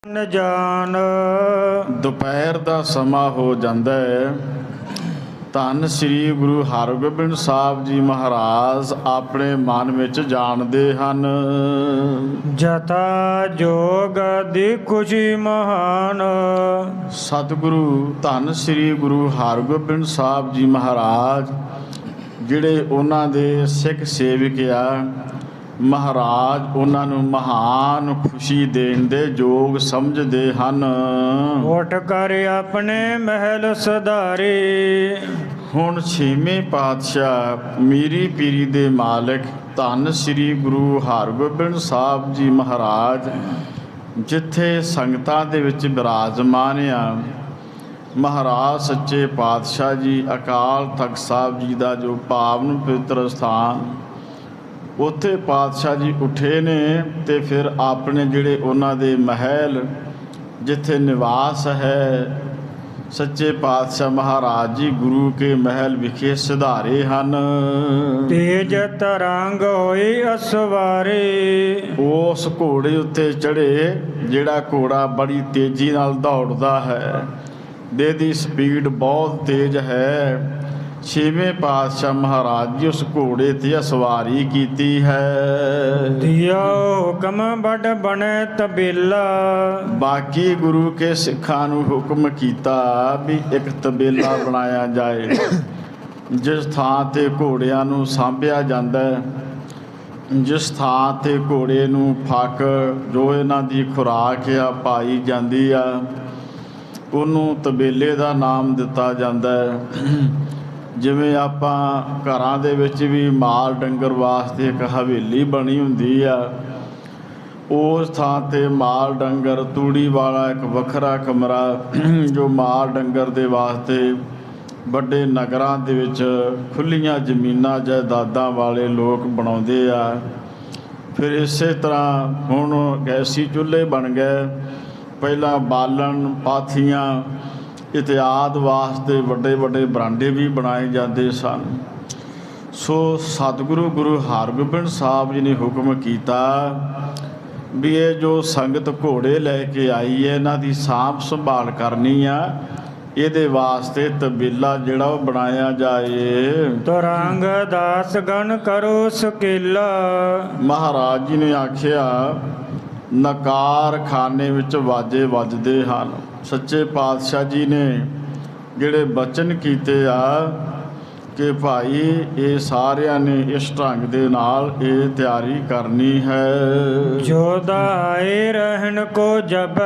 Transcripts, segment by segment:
न जान। ਦੁਪਹਿਰ ਦਾ ਸਮਾਂ ਹੋ ਜਾਂਦਾ ਹੈ। ਧੰਨ ਸ੍ਰੀ ਗੁਰੂ ਹਰਗੋਬਿੰਦ ਸਾਹਿਬ ਜੀ ਮਹਾਰਾਜ ਆਪਣੇ ਮਨ ਵਿੱਚ ਜਾਣਦੇ ਹਨ। ਜਤਾ ਜੋਗ ਦੀ ਖੁਸ਼ੀ ਮਹਾਨ। ਸਤਿਗੁਰੂ ਧੰਨ ਸ੍ਰੀ ਗੁਰੂ ਹਰਗੋਬਿੰਦ ਸਾਹਿਬ ਜੀ ਮਹਾਰਾਜ ਜਿਹੜੇ ਉਹਨਾਂ ਦੇ ਸਿੱਖ ਸੇਵਕ ਆ, ਮਹਾਰਾਜ ਉਹਨਾਂ ਨੂੰ ਮਹਾਨ ਖੁਸ਼ੀ ਦੇਣ ਦੇ ਯੋਗ ਸਮਝਦੇ ਹਨ। ਉੱਠ ਕਰ ਆਪਣੇ ਮਹਿਲ ਸੁਧਾਰੇ। ਹੁਣ ਛੇਵੇਂ ਪਾਤਸ਼ਾਹ ਮੀਰੀ ਪੀਰੀ ਦੇ ਮਾਲਕ ਧੰਨ ਸ੍ਰੀ ਗੁਰੂ ਹਰਗੋਬਿੰਦ ਸਾਹਿਬ ਜੀ ਮਹਾਰਾਜ ਜਿੱਥੇ ਸੰਗਤਾਂ ਦੇ ਵਿੱਚ ਬਿਰਾਜਮਾਨ ਆ, ਮਹਾਰਾਜ ਸੱਚੇ ਪਾਤਸ਼ਾਹ ਜੀ ਅਕਾਲ ਤਖਤ ਸਾਹਿਬ ਜੀ ਦਾ ਜੋ ਪਾਵਨ ਪਵਿੱਤਰ ਸਥਾਨ, ਉੱਥੇ ਪਾਤਸ਼ਾਹ ਜੀ ਉੱਠੇ ਨੇ ਅਤੇ ਫਿਰ ਆਪਣੇ ਜਿਹੜੇ ਉਹਨਾਂ ਦੇ ਮਹਿਲ ਜਿੱਥੇ ਨਿਵਾਸ ਹੈ, ਸੱਚੇ ਪਾਤਸ਼ਾਹ ਮਹਾਰਾਜ ਜੀ ਗੁਰੂ ਕੇ ਮਹਿਲ ਵਿਖੇ ਸਿਧਾਰੇ ਹਨ। ਤੇਜ ਤਰੰਗ ਹੋਈ ਅਸਵਾਰੇ। ਉਸ ਘੋੜੇ ਉੱਤੇ ਚੜ੍ਹੇ ਜਿਹੜਾ ਘੋੜਾ ਬੜੀ ਤੇਜ਼ੀ ਨਾਲ ਦੌੜਦਾ ਹੈ, ਜਿਹਦੀ ਸਪੀਡ ਬਹੁਤ ਤੇਜ਼ ਹੈ। ਛੇਵੇਂ ਪਾਤਸ਼ਾਹ ਮਹਾਰਾਜ ਜੀ ਉਸ ਘੋੜੇ 'ਤੇ ਸਵਾਰੀ ਕੀਤੀ ਹੈ। ਦਿਓ ਹੁਕਮ ਵੱਡ ਬਣੇ ਤਬੇਲਾ। ਬਾਕੀ ਗੁਰੂ ਕੇ ਸਿੱਖਾਂ ਨੂੰ ਹੁਕਮ ਕੀਤਾ ਵੀ ਇੱਕ ਤਬੇਲਾ ਬਣਾਇਆ ਜਾਏ, ਜਿਸ ਥਾਂ 'ਤੇ ਘੋੜਿਆਂ ਨੂੰ ਸਾਂਭਿਆ ਜਾਂਦਾ ਹੈ, ਜਿਸ ਥਾਂ 'ਤੇ ਘੋੜੇ ਨੂੰ ਫੱਕ ਜੋ ਇਹਨਾਂ ਦੀ ਖੁਰਾਕ ਆ ਪਾਈ ਜਾਂਦੀ ਆ, ਉਹਨੂੰ ਤਬੇਲੇ ਦਾ ਨਾਮ ਦਿੱਤਾ ਜਾਂਦਾ ਹੈ। ਜਿਵੇਂ ਆਪਾਂ ਘਰਾਂ ਦੇ ਵਿੱਚ ਵੀ ਮਾਲ ਡੰਗਰ ਵਾਸਤੇ ਇੱਕ ਹਵੇਲੀ ਬਣੀ ਹੁੰਦੀ ਆ, ਉਸ ਥਾਂ 'ਤੇ ਮਾਲ ਡੰਗਰ ਤੂੜੀ ਵਾਲਾ ਇੱਕ ਵੱਖਰਾ ਕਮਰਾ ਜੋ ਮਾਲ ਡੰਗਰ ਦੇ ਵਾਸਤੇ ਵੱਡੇ ਨਗਰਾਂ ਦੇ ਵਿੱਚ ਖੁੱਲ੍ਹੀਆਂ ਜ਼ਮੀਨਾਂ ਜਾਇਦਾਦਾਂ ਵਾਲੇ ਲੋਕ ਬਣਾਉਂਦੇ ਆ। ਫਿਰ ਇਸੇ ਤਰ੍ਹਾਂ ਹੁਣ ਗੈਸੀ ਚੁੱਲ੍ਹੇ ਬਣ ਗਏ। ਪਹਿਲਾਂ ਬਾਲਣ ਪਾਥੀਆਂ ਇਤਿਆਦ ਵਾਸਤੇ ਵੱਡੇ ਵੱਡੇ ਬਰਾਂਡੇ ਵੀ ਬਣਾਏ ਜਾਂਦੇ ਸਨ। ਸੋ ਸਤਿਗੁਰੂ ਗੁਰੂ ਹਰਗੋਬਿੰਦ ਸਾਹਿਬ ਜੀ ਨੇ ਹੁਕਮ ਕੀਤਾ ਵੀ ਇਹ ਜੋ ਸੰਗਤ ਘੋੜੇ ਲੈ ਕੇ ਆਈ ਹੈ, ਇਹਨਾਂ ਦੀ ਸਾਂਭ ਸੰਭਾਲ ਕਰਨੀ ਆ, ਇਹਦੇ ਵਾਸਤੇ ਤਬੇਲਾ ਜਿਹੜਾ ਉਹ ਬਣਾਇਆ ਜਾਏ। ਤਰੰਗ ਦਾਸ ਗਣ ਕਰੋ ਸਕੇਲਾ। ਮਹਾਰਾਜ ਜੀ ਨੇ ਆਖਿਆ ਨਕਾਰ ਖਾਨੇ ਵਿੱਚ ਵਾਜੇ ਵੱਜਦੇ ਹਨ। ਸੱਚੇ ਪਾਤਸ਼ਾਹ ਜੀ ਨੇ ਜਿਹੜੇ ਬਚਨ ਕੀਤੇ ਆ ਕਿ ਭਾਈ ਇਹ ਸਾਰਿਆਂ ਨੇ ਇਸ ਢੰਗ ਦੇ ਨਾਲ ਇਹ ਤਿਆਰੀ ਕਰਨੀ ਹੈ। ਜੋਦਾਏ ਰਹਿਣ ਕੋ ਜਬ।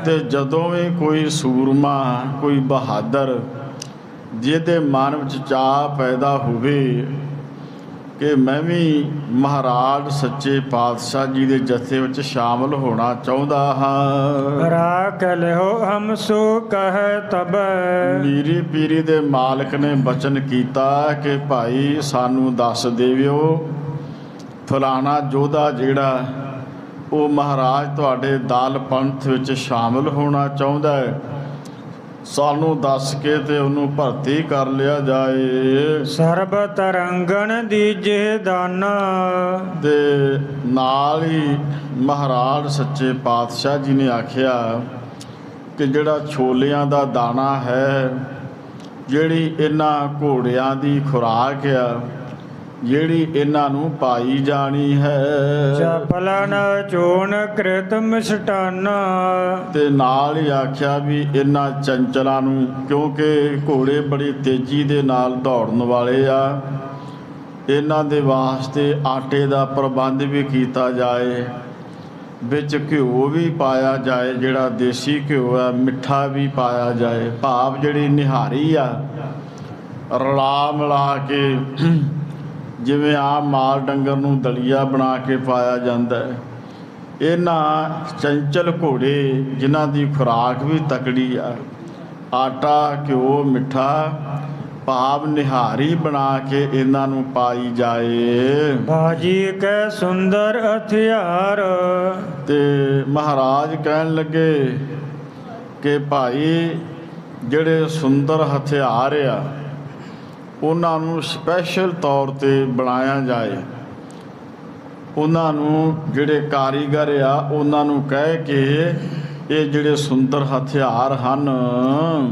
ਤੇ ਜਦੋਂ ਵੀ ਕੋਈ ਸੂਰਮਾ, ਕੋਈ ਬਹਾਦਰ ਜਿਹਦੇ ਮਨ ਵਿੱਚ ਚਾਅ ਪੈਦਾ ਹੋਵੇ ਕਿ ਮੈਂ ਵੀ ਮਹਾਰਾਜ ਸੱਚੇ ਪਾਤਸ਼ਾਹ ਜੀ ਦੇ ਜਥੇ ਵਿੱਚ ਸ਼ਾਮਲ ਹੋਣਾ ਚਾਹੁੰਦਾ ਹਾਂ, ਰਾਖ ਲਿਓ ਹਮ ਸੋ ਕਹਿ ਤਬ। ਮੀਰੀ ਪੀਰੀ ਦੇ ਮਾਲਕ ਨੇ ਬਚਨ ਕੀਤਾ ਕਿ ਭਾਈ ਸਾਨੂੰ ਦੱਸ ਦੇਵਿਓ ਫਲਾਣਾ ਯੋਧਾ ਜਿਹੜਾ ਉਹ ਮਹਾਰਾਜ ਤੁਹਾਡੇ ਦਲ ਪੰਥ ਵਿੱਚ ਸ਼ਾਮਲ ਹੋਣਾ ਚਾਹੁੰਦਾ ਹੈ, ਸਾਨੂੰ ਦੱਸ ਕੇ ਤੇ ਉਹਨੂੰ ਭਰਤੀ ਕਰ ਲਿਆ ਜਾਏ। ਸਰਬ ਤਰੰਗਣ ਦੀਜੇ ਦਾਨਾ। ਤੇ ਨਾਲ ਹੀ ਮਹਾਰਾਜ ਸੱਚੇ ਪਾਤਸ਼ਾਹ ਜੀ ਨੇ ਆਖਿਆ ਕਿ ਜਿਹੜਾ ਛੋਲਿਆਂ ਦਾ ਦਾਣਾ ਹੈ, ਜਿਹੜੀ ਇਹਨਾਂ ਘੋੜਿਆਂ ਦੀ ਖੁਰਾਕ ਆ, ਜਿਹੜੀ ਇਹਨਾਂ ਨੂੰ ਪਾਈ ਜਾਣੀ ਹੈ। ਚਪਲਨ ਚੋਣ ਕ੍ਰਿਤ ਮਿਸ਼ਟਾਨਾ। ਤੇ ਨਾਲ ਹੀ ਆਖਿਆ ਵੀ ਇਹਨਾਂ ਚੰਚਲਾਂ ਨੂੰ, ਕਿਉਂਕਿ ਘੋੜੇ ਬੜੀ ਤੇਜ਼ੀ ਦੇ ਨਾਲ ਦੌੜਨ ਵਾਲੇ ਆ, ਇਹਨਾਂ ਦੇ ਵਾਸਤੇ ਆਟੇ ਦਾ ਪ੍ਰਬੰਧ ਵੀ ਕੀਤਾ ਜਾਏ, ਵਿੱਚ ਘਿਓ ਵੀ ਪਾਇਆ ਜਾਏ, ਜਿਹੜਾ ਦੇਸੀ ਘਿਓ ਆ, ਮਿੱਠਾ ਵੀ ਪਾਇਆ ਜਾਏ। ਭਾਵ ਜਿਹੜੀ ਨਿਹਾਰੀ ਆ ਰਲਾ ਮਿਲਾ ਕੇ, ਜਿਵੇਂ ਆਮ ਮਾਲ ਡੰਗਰ ਨੂੰ ਦਲੀਆ ਬਣਾ ਕੇ ਪਾਇਆ ਜਾਂਦਾ ਹੈ, ਇਹਨਾਂ ਚੰਚਲ ਘੋੜੇ ਜਿਨ੍ਹਾਂ ਦੀ ਖੁਰਾਕ ਵੀ ਤਕੜੀ ਆ, ਆਟਾ ਘਿਓ ਮਿੱਠਾ ਭਾਵ ਨਿਹਾਰੀ ਬਣਾ ਕੇ ਇਹਨਾਂ ਨੂੰ ਪਾਈ ਜਾਏ। ਬਾਜੀ ਕੈ ਸੁੰਦਰ ਹਥਿਆਰ। ਤੇ ਮਹਾਰਾਜ ਕਹਿਣ ਲੱਗੇ ਕਿ ਭਾਈ ਜਿਹੜੇ ਸੁੰਦਰ ਹਥਿਆਰ ਆ ਉਹਨਾਂ ਨੂੰ ਸਪੈਸ਼ਲ ਤੌਰ 'ਤੇ ਬਣਾਇਆ ਜਾਏ। ਉਹਨਾਂ ਨੂੰ ਜਿਹੜੇ ਕਾਰੀਗਰ ਆ ਉਹਨਾਂ ਨੂੰ ਕਹਿ ਕੇ ਇਹ ਜਿਹੜੇ ਸੁੰਦਰ ਹਥਿਆਰ ਹਨ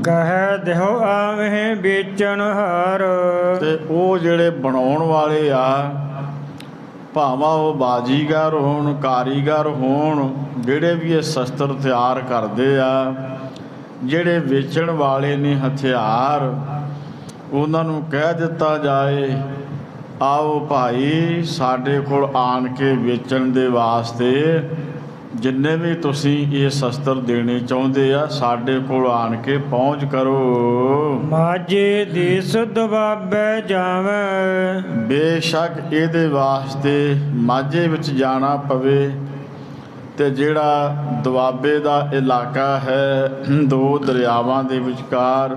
ਕਹਿ ਦੇਹੁ ਆਵਹਿ ਵੇਚਣ ਹਾਰ। ਤੇ ਉਹ ਜਿਹੜੇ ਬਣਾਉਣ ਵਾਲੇ ਆ, ਭਾਵੇਂ ਉਹ ਬਾਜੀਗਰ ਹੋਣ, ਕਾਰੀਗਰ ਹੋਣ, ਜਿਹੜੇ ਵੀ ਇਹ ਸ਼ਸਤਰ ਤਿਆਰ ਕਰਦੇ ਆ, ਜਿਹੜੇ ਵੇਚਣ ਵਾਲੇ ਨੇ ਹਥਿਆਰ, ਉਹਨਾਂ ਨੂੰ ਕਹਿ ਦਿੱਤਾ ਜਾਏ ਆਓ ਭਾਈ ਸਾਡੇ ਕੋਲ ਆਣ ਕੇ ਵੇਚਣ ਦੇ ਵਾਸਤੇ ਜਿੰਨੇ ਵੀ ਤੁਸੀਂ ਇਹ ਸ਼ਸਤਰ ਦੇਣੇ ਚਾਹੁੰਦੇ ਆ ਸਾਡੇ ਕੋਲ ਆਣ ਕੇ ਪਹੁੰਚ ਕਰੋ। ਮਾਝੇ ਦੇਸ ਦੁਆਬੇ ਜਾਵੇਂ। ਬੇਸ਼ੱਕ ਇਹਦੇ ਵਾਸਤੇ ਮਾਝੇ ਵਿੱਚ ਜਾਣਾ ਪਵੇ, ਤੇ ਜਿਹੜਾ ਦੁਆਬੇ ਦਾ ਇਲਾਕਾ ਹੈ ਦੋ ਦਰਿਆਵਾਂ ਦੇ ਵਿਚਕਾਰ,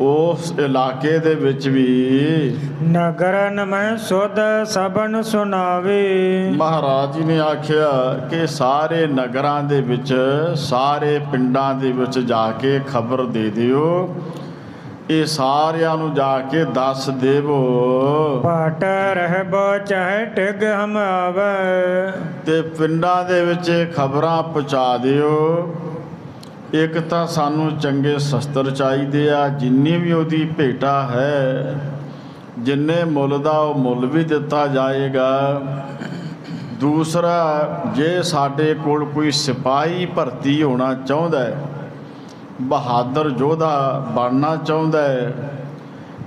ਉਸ ਇਲਾਕੇ ਦੇ ਵਿੱਚ ਵੀ ਨਗਰਨ ਮੈਂ ਸੁਧ ਸਭਨ ਸੁਣਾਵੇ। ਮਹਾਰਾਜ ਜੀ ਨੇ ਆਖਿਆ ਕਿ ਸਾਰੇ ਨਗਰਾਂ ਦੇ ਵਿੱਚ, ਸਾਰੇ ਪਿੰਡਾਂ ਦੇ ਵਿੱਚ ਜਾ ਕੇ ਖਬਰ ਦੇ ਦਿਓ, ਇਹ ਸਾਰਿਆਂ ਨੂੰ ਜਾ ਕੇ ਦੱਸ ਦੇਵੋ। ਪਾਟ ਰਹਿਬੋ ਚਾਹੇ ਟਿਗ ਹਮ ਆਵੇ। ਤੇ ਪਿੰਡਾਂ ਦੇ ਵਿੱਚ ਖਬਰਾਂ ਪਹੁੰਚਾ ਦਿਓ। ਇੱਕ ਤਾਂ ਸਾਨੂੰ ਚੰਗੇ ਸ਼ਸਤਰ ਚਾਹੀਦੇ ਆ, ਜਿੰਨੀ ਵੀ ਉਹਦੀ ਭੇਟਾ ਹੈ, ਜਿੰਨੇ ਮੁੱਲ ਦਾ ਉਹ ਮੁੱਲ ਵੀ ਦਿੱਤਾ ਜਾਏਗਾ। ਦੂਸਰਾ, ਜੇ ਸਾਡੇ ਕੋਲ ਕੋਈ ਸਿਪਾਹੀ ਭਰਤੀ ਹੋਣਾ ਚਾਹੁੰਦਾ ਹੈ, ਬਹਾਦਰ ਯੋਧਾ ਬਣਨਾ ਚਾਹੁੰਦਾ ਹੈ,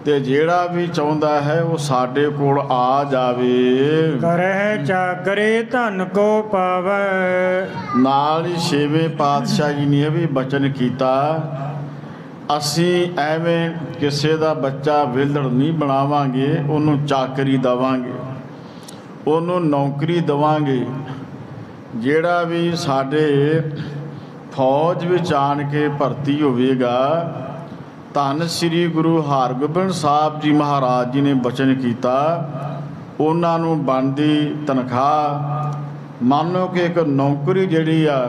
ਤੇ ਜਿਹੜਾ ਵੀ ਚਾਹੁੰਦਾ ਹੈ ਉਹ ਸਾਡੇ ਕੋਲ ਆ ਜਾਵੇ। ਕਰਹਿ ਚਾਕਰੀ ਧਨ ਕੋ ਪਾਵੇ। ਨਾਲ ਹੀ ਛੇਵੇਂ ਪਾਤਸ਼ਾਹ ਜੀ ਨੇ ਇਹ ਵੀ ਬਚਨ ਕੀਤਾ, ਅਸੀਂ ਐਵੇਂ ਕਿਸੇ ਦਾ ਬੱਚਾ ਵਿਹਲੜ ਨਹੀਂ ਬਣਾਵਾਂਗੇ, ਉਹਨੂੰ ਚਾਕਰੀ ਦੇਵਾਂਗੇ, ਉਹਨੂੰ ਨੌਕਰੀ ਦੇਵਾਂਗੇ। ਜਿਹੜਾ ਵੀ ਸਾਡੇ ਫੌਜ ਵਿੱਚ ਆਣ ਕੇ ਭਰਤੀ ਹੋਵੇਗਾ, ਧੰਨ ਸ੍ਰੀ ਗੁਰੂ ਹਰਗੋਬਿੰਦ ਸਾਹਿਬ ਜੀ ਮਹਾਰਾਜ ਜੀ ਨੇ ਬਚਨ ਕੀਤਾ, ਉਹਨਾਂ ਨੂੰ ਬਣਦੀ ਤਨਖਾਹ, ਮੰਨ ਲਓ ਕਿ ਇੱਕ ਨੌਕਰੀ ਜਿਹੜੀ ਆ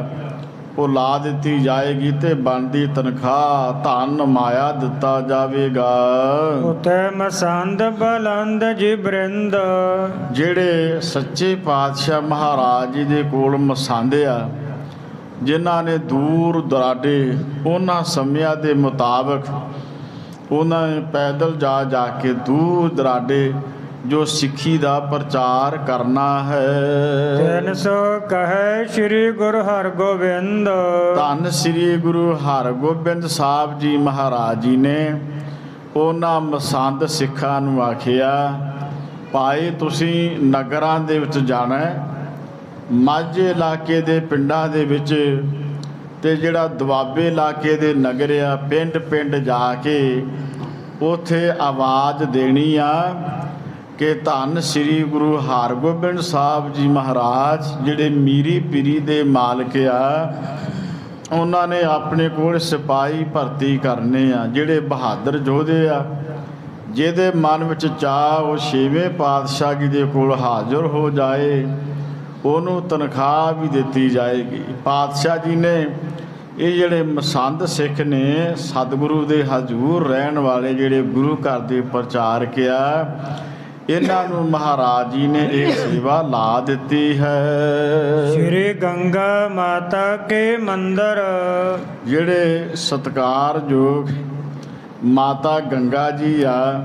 ਉਹ ਲਾ ਦਿੱਤੀ ਜਾਏਗੀ ਤੇ ਬਣਦੀ ਤਨਖਾਹ ਧਨ ਮਾਇਆ ਦਿੱਤਾ ਜਾਵੇਗਾ। ਉਤੇ ਮਸੰਦ ਬਲੰਦ ਜੀ ਬ੍ਰਿੰਦ। ਜਿਹੜੇ ਸੱਚੇ ਪਾਤਸ਼ਾਹ ਮਹਾਰਾਜ ਜੀ ਦੇ ਕੋਲ ਮਸੰਦ ਆ, ਜਿਨ੍ਹਾਂ ਨੇ ਦੂਰ ਦੁਰਾਡੇ ਉਹਨਾਂ ਸਮਿਆਂ ਦੇ ਮੁਤਾਬਕ ਉਹਨਾਂ ਨੇ ਪੈਦਲ ਜਾ ਜਾ ਕੇ ਦੂਰ ਦੁਰਾਡੇ ਜੋ ਸਿੱਖੀ ਦਾ ਪ੍ਰਚਾਰ ਕਰਨਾ ਹੈ। 300 ਕਹੈ ਸ੍ਰੀ ਗੁਰੂ ਹਰਗੋਬਿੰਦ। ਧੰਨ ਸ੍ਰੀ ਗੁਰੂ ਹਰਗੋਬਿੰਦ ਸਾਹਿਬ ਜੀ ਮਹਾਰਾਜ ਜੀ ਨੇ ਉਹਨਾਂ ਮਸੰਦ ਸਿੱਖਾਂ ਨੂੰ ਆਖਿਆ, ਭਾਈ ਤੁਸੀਂ ਨਗਰਾਂ ਦੇ ਵਿੱਚ ਜਾਣਾ, ਮਾਝੇ ਇਲਾਕੇ ਦੇ ਪਿੰਡਾਂ ਦੇ ਵਿੱਚ, ਤੇ ਜਿਹੜਾ ਦੁਆਬੇ ਇਲਾਕੇ ਦੇ ਨਗਰ ਆ, ਪਿੰਡ ਪਿੰਡ ਜਾ ਕੇ ਉੱਥੇ ਆਵਾਜ਼ ਦੇਣੀ ਆ ਕਿ ਧੰਨ ਸ੍ਰੀ ਗੁਰੂ ਹਰਗੋਬਿੰਦ ਸਾਹਿਬ ਜੀ ਮਹਾਰਾਜ ਜਿਹੜੇ ਮੀਰੀ ਪੀਰੀ ਦੇ ਮਾਲਕ ਆ, ਉਹਨਾਂ ਨੇ ਆਪਣੇ ਕੋਲ ਸਿਪਾਹੀ ਭਰਤੀ ਕਰਨੇ ਆ, ਜਿਹੜੇ ਬਹਾਦਰ ਯੋਧੇ ਆ, ਜਿਹਦੇ ਮਨ ਵਿੱਚ ਚਾਹ ਉਹ ਛੇਵੇਂ ਪਾਤਸ਼ਾਹ ਜੀ ਦੇ ਕੋਲ ਹਾਜ਼ਰ ਹੋ ਜਾਏ, ਉਹਨੂੰ ਤਨਖਾਹ ਵੀ ਦਿੱਤੀ ਜਾਏਗੀ। ਪਾਤਸ਼ਾਹ ਜੀ ਨੇ ਇਹ ਜਿਹੜੇ ਮਸੰਦ ਸਿੱਖ ਨੇ, ਸਤਿਗੁਰੂ ਦੇ ਹਜ਼ੂਰ ਰਹਿਣ ਵਾਲੇ ਜਿਹੜੇ ਗੁਰੂ ਘਰ ਦੇ ਪ੍ਰਚਾਰਕ ਆ, ਇਹਨਾਂ ਨੂੰ ਮਹਾਰਾਜ ਜੀ ਨੇ ਇਹ ਸੇਵਾ ਲਾ ਦਿੱਤੀ ਹੈ। ਸ੍ਰੀ ਗੰਗਾ ਮਾਤਾ ਕੇ ਮੰਦਰ। ਜਿਹੜੇ ਸਤਿਕਾਰਯੋਗ ਮਾਤਾ ਗੰਗਾ ਜੀ ਆ,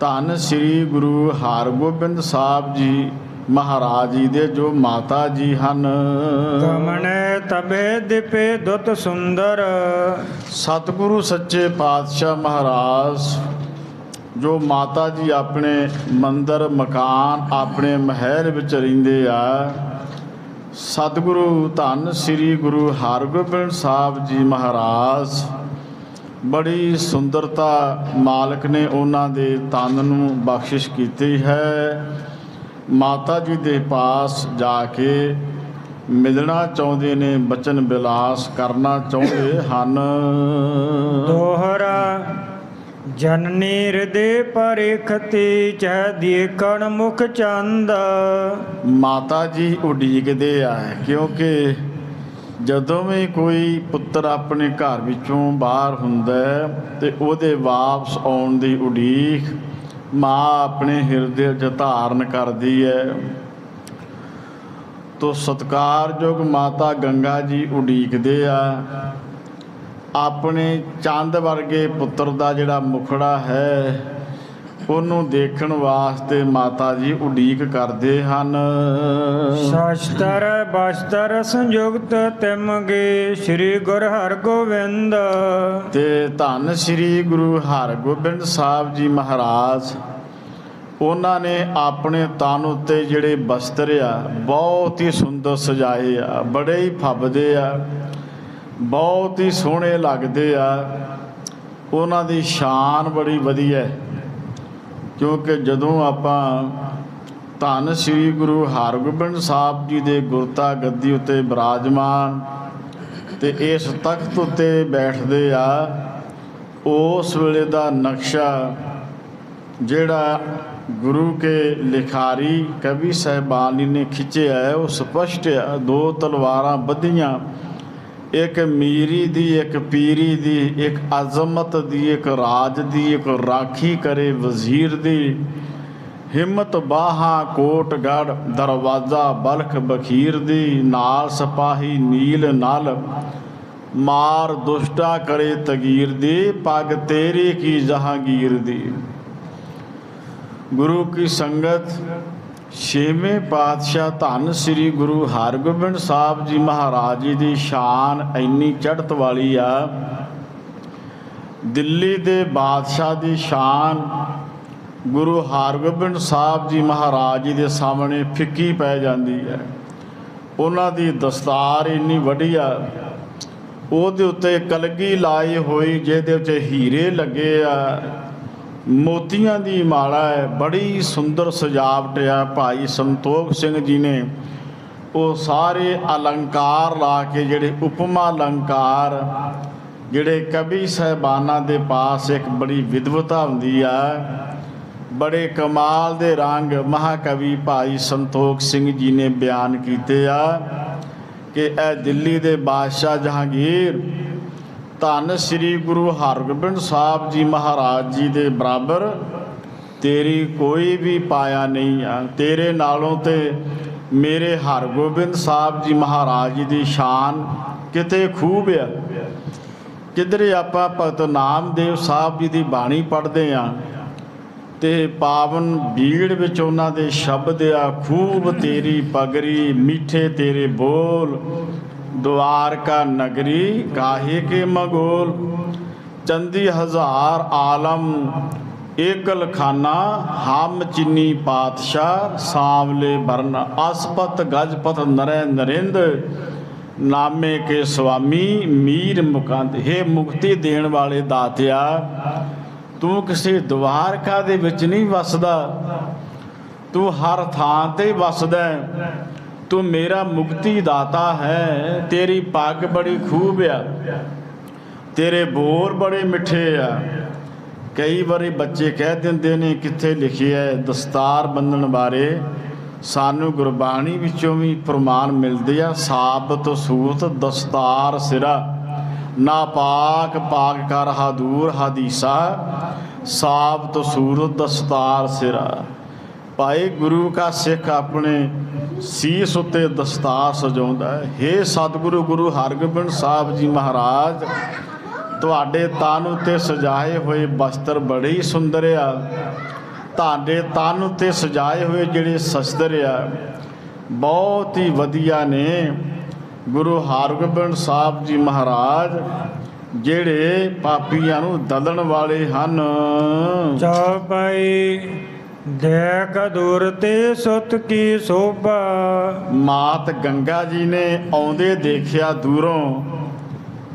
ਧੰਨ ਸ੍ਰੀ ਗੁਰੂ ਹਰਗੋਬਿੰਦ ਸਾਹਿਬ ਜੀ ਮਹਾਰਾਜ ਜੀ ਦੇ ਜੋ ਮਾਤਾ ਜੀ ਹਨ, ਗਮਨੈ ਤਬੇ ਦਿਪੇ ਦੁੱਤ ਸੁੰਦਰ। ਸਤਿਗੁਰੂ ਸੱਚੇ ਪਾਤਸ਼ਾਹ ਮਹਾਰਾਜ ਜੋ ਮਾਤਾ ਜੀ ਆਪਣੇ ਮੰਦਰ ਮਕਾਨ, ਆਪਣੇ ਮਹਿਲ ਵਿੱਚ ਰਹਿੰਦੇ ਆ, ਸਤਿਗੁਰੂ ਧੰਨ ਸ੍ਰੀ ਗੁਰੂ ਹਰਗੋਬਿੰਦ ਸਾਹਿਬ ਜੀ ਮਹਾਰਾਜ ਬੜੀ ਸੁੰਦਰਤਾ ਮਾਲਕ ਨੇ ਉਹਨਾਂ ਦੇ ਤਨ ਨੂੰ ਬਖਸ਼ਿਸ਼ ਕੀਤੀ ਹੈ। ਮਾਤਾ ਜੀ ਦੇ ਪਾਸ ਜਾ ਕੇ ਮਿਲਣਾ ਚਾਹੁੰਦੇ ਨੇ, ਬਚਨ ਬਿਲਾਸ ਕਰਨਾ ਚਾਹੁੰਦੇ ਹਨ। ਦੋਹਰਾ ਜਨਨੀ ਹਿਰਦੇ ਪਰਿਖਤੀ ਚਹਿ ਦੇਖਣ ਮੁਖ ਚੰਦ। ਮਾਤਾ ਜੀ ਉਡੀਕਦੇ ਆ, ਕਿਉਂਕਿ ਜਦੋਂ ਵੀ ਕੋਈ ਪੁੱਤਰ ਆਪਣੇ ਘਰ ਵਿੱਚੋਂ ਬਾਹਰ ਹੁੰਦਾ ਤੇ ਉਹਦੇ ਵਾਪਸ ਆਉਣ ਦੀ ਉਡੀਕ ਮਾਂ ਆਪਣੇ ਹਿਰਦੇ 'ਚ ਧਾਰਨ ਕਰਦੀ ਹੈ। ਤੋ ਸਤਿਕਾਰਯੋਗ ਮਾਤਾ ਗੰਗਾ ਜੀ ਉਡੀਕਦੇ ਆ ਆਪਣੇ ਚੰਦ ਵਰਗੇ ਪੁੱਤਰ ਦਾ ਜਿਹੜਾ ਮੁਖੜਾ ਹੈ ਉਹਨੂੰ ਦੇਖਣ ਵਾਸਤੇ ਮਾਤਾ ਜੀ ਉਡੀਕ ਕਰਦੇ ਹਨ। ਸ਼ਸਤਰ ਬਸਤਰ ਸੰਯੁਕਤ ਤਿਮਗੇ ਸ੍ਰੀ ਗੁਰੂ ਹਰਗੋਬਿੰਦ। ਤੇ ਧੰਨ ਸ੍ਰੀ ਗੁਰੂ ਹਰਗੋਬਿੰਦ ਸਾਹਿਬ ਜੀ ਮਹਾਰਾਜ ਉਹਨਾਂ ਨੇ ਆਪਣੇ ਤਨ ਉੱਤੇ ਜਿਹੜੇ ਬਸਤਰ ਆ ਬਹੁਤ ਹੀ ਸੁੰਦਰ ਸਜਾਏ ਆ, ਬੜੇ ਹੀ ਫੱਬਦੇ ਆ, ਬਹੁਤ ਹੀ ਸੋਹਣੇ ਲੱਗਦੇ ਆ। ਉਹਨਾਂ ਦੀ ਸ਼ਾਨ ਬੜੀ ਵਧੀਆ, ਕਿਉਂਕਿ ਜਦੋਂ ਆਪਾਂ ਧੰਨ ਸ੍ਰੀ ਗੁਰੂ ਹਰਗੋਬਿੰਦ ਸਾਹਿਬ ਜੀ ਦੇ ਗੁਰਤਾ ਗੱਦੀ ਉੱਤੇ ਬਿਰਾਜਮਾਨ ਤੇ ਇਸ ਤਖਤ ਉੱਤੇ ਬੈਠਦੇ ਆ, ਉਸ ਵੇਲੇ ਦਾ ਨਕਸ਼ਾ ਜਿਹੜਾ ਗੁਰੂ ਕੇ ਲਿਖਾਰੀ ਕਵੀ ਸਾਹਿਬਾਨ ਨੇ ਖਿੱਚਿਆ ਹੈ ਉਹ ਸਪਸ਼ਟ ਆ। ਦੋ ਤਲਵਾਰਾਂ ਬੱਧੀਆਂ, ਇੱਕ ਮੀਰੀ ਦੀ, ਇੱਕ ਪੀਰੀ ਦੀ, ਇੱਕ ਅਜ਼ਮਤ ਦੀ, ਇੱਕ ਰਾਜ ਦੀ, ਇੱਕ ਰਾਖੀ ਕਰੇ ਵਜ਼ੀਰ ਦੀ। ਹਿੰਮਤ ਬਾਹਾਂ ਕੋਟਗੜ੍ਹ ਦਰਵਾਜ਼ਾ ਬਲਖ ਬਖੀਰ ਦੀ। ਨਾਲ ਸਿਪਾਹੀ ਨੀਲ ਨਲ ਮਾਰ ਦੁਸ਼ਟਾ ਕਰੇ ਤਗੀਰ ਦੀ। ਪੱਗ ਤੇਰੀ ਕੀ ਜਹਾਂਗੀਰ ਦੀ। ਗੁਰੂ ਕੀ ਸੰਗਤ ਛੇਵੇਂ ਪਾਤਸ਼ਾਹ ਧੰਨ ਸ੍ਰੀ ਗੁਰੂ ਹਰਗੋਬਿੰਦ ਸਾਹਿਬ ਜੀ ਮਹਾਰਾਜ ਜੀ ਦੀ ਸ਼ਾਨ ਇੰਨੀ ਚੜ੍ਹਤ ਵਾਲੀ ਆ। ਦਿੱਲੀ ਦੇ ਬਾਦਸ਼ਾਹ ਦੀ ਸ਼ਾਨ ਗੁਰੂ ਹਰਗੋਬਿੰਦ ਸਾਹਿਬ ਜੀ ਮਹਾਰਾਜ ਜੀ ਦੇ ਸਾਹਮਣੇ ਫਿੱਕੀ ਪੈ ਜਾਂਦੀ ਹੈ। ਉਹਨਾਂ ਦੀ ਦਸਤਾਰ ਇੰਨੀ ਵਧੀਆ, ਉਹਦੇ ਉੱਤੇ ਕਲਗੀ ਲਾਈ ਹੋਈ ਜਿਹਦੇ ਉੱਤੇ ਹੀਰੇ ਲੱਗੇ ਆ, ਮੋਤੀਆਂ ਦੀ ਮਾਲਾ ਹੈ, ਬੜੀ ਸੁੰਦਰ ਸਜਾਵਟ ਆ। ਭਾਈ ਸੰਤੋਖ ਸਿੰਘ ਜੀ ਨੇ ਉਹ ਸਾਰੇ ਅਲੰਕਾਰ ਲਾ ਕੇ, ਜਿਹੜੇ ਉਪਮਾ ਅਲੰਕਾਰ ਜਿਹੜੇ ਕਵੀ ਸਾਹਿਬਾਨਾਂ ਦੇ ਪਾਸ ਇੱਕ ਬੜੀ ਵਿਦਵਤਾ ਹੁੰਦੀ ਆ, ਬੜੇ ਕਮਾਲ ਦੇ ਰੰਗ ਮਹਾਕਵੀ ਭਾਈ ਸੰਤੋਖ ਸਿੰਘ ਜੀ ਨੇ ਬਿਆਨ ਕੀਤੇ ਆ ਕਿ ਇਹ ਦਿੱਲੀ ਦੇ ਬਾਦਸ਼ਾਹ ਜਹਾਂਗੀਰ ਧੰਨ ਸ੍ਰੀ ਗੁਰੂ ਹਰਗੋਬਿੰਦ ਸਾਹਿਬ ਜੀ ਮਹਾਰਾਜ ਜੀ ਦੇ ਬਰਾਬਰ ਤੇਰੀ ਕੋਈ ਵੀ ਪਾਇਆ ਨਹੀਂ ਆ। ਤੇਰੇ ਨਾਲੋਂ ਤੇ ਮੇਰੇ ਹਰਗੋਬਿੰਦ ਸਾਹਿਬ ਜੀ ਮਹਾਰਾਜ ਜੀ ਦੀ ਸ਼ਾਨ ਕਿਤੇ ਖੂਬ ਆ। ਕਿਧਰੇ ਆਪਾਂ ਭਗਤ ਨਾਮਦੇਵ ਸਾਹਿਬ ਜੀ ਦੀ ਬਾਣੀ ਪੜ੍ਹਦੇ ਆ ਤੇ ਪਾਵਨ ਬੀੜ ਵਿੱਚ ਉਹਨਾਂ ਦੇ ਸ਼ਬਦ ਆ, ਖੂਬ ਤੇਰੀ ਪਗਰੀ ਮਿੱਠੇ ਤੇਰੇ ਬੋਲ, द्वारका नगरी काहे के मगोल, चंदी हजार आलम एकल खाना, हम चिन्नी पातशाह सांवले बरन, असपत गजपत नरै नरेंद्र, नामे के स्वामी मीर मुकंद। हे मुक्ति देण वाले दातिया, तू किसी द्वारका दे विच नहीं वसदा, तू हर थां ते वसदा, तू मेरा मुक्ति दाता है। तेरी पग बड़ी खूब आ, तेरे बोल बड़े मिठे आ। कई बारी बच्चे कह दिंदे ने कित्थे लिखिया है दस्तार बंधन बारे, सानू गुरबाणी विचों भी प्रमाण मिलदे आ। साबत सूत दस्तार सिरा, नापाक पाक कर हादूर हदीसा, साबत सूरत दस्तार सिरा। भाई गुरु का सिख अपने ਸੀਸ ਉੱਤੇ ਦਸਤਾਰ ਸਜਾਉਂਦਾ ਹੈ। ਹੇ ਸਤਿਗੁਰੂ ਗੁਰੂ ਹਰਗੋਬਿੰਦ ਸਾਹਿਬ ਜੀ ਮਹਾਰਾਜ, ਤੁਹਾਡੇ ਤਨ ਉੱਤੇ ਸਜਾਏ ਹੋਏ ਬਸਤਰ ਬੜੇ ਹੀ ਸੁੰਦਰ ਆ। ਤੁਹਾਡੇ ਤਨ ਉੱਤੇ ਸਜਾਏ ਹੋਏ ਜਿਹੜੇ ਸ਼ਸਤਰ ਆ ਬਹੁਤ ਹੀ ਵਧੀਆ ਨੇ। ਗੁਰੂ ਹਰਗੋਬਿੰਦ ਸਾਹਿਬ ਜੀ ਮਹਾਰਾਜ ਜਿਹੜੇ ਪਾਪੀਆਂ ਨੂੰ ਦਲਣ ਵਾਲੇ ਹਨ। ਚੌਪਾਈ ਦੇਖ ਦੂਰ ਤੇ ਸੁਤ ਕੀ ਸੋਭਾ, ਮਾਤ ਗੰਗਾ ਜੀ ਨੇ ਆਉਂਦੇ ਦੇਖਿਆ ਦੂਰੋਂ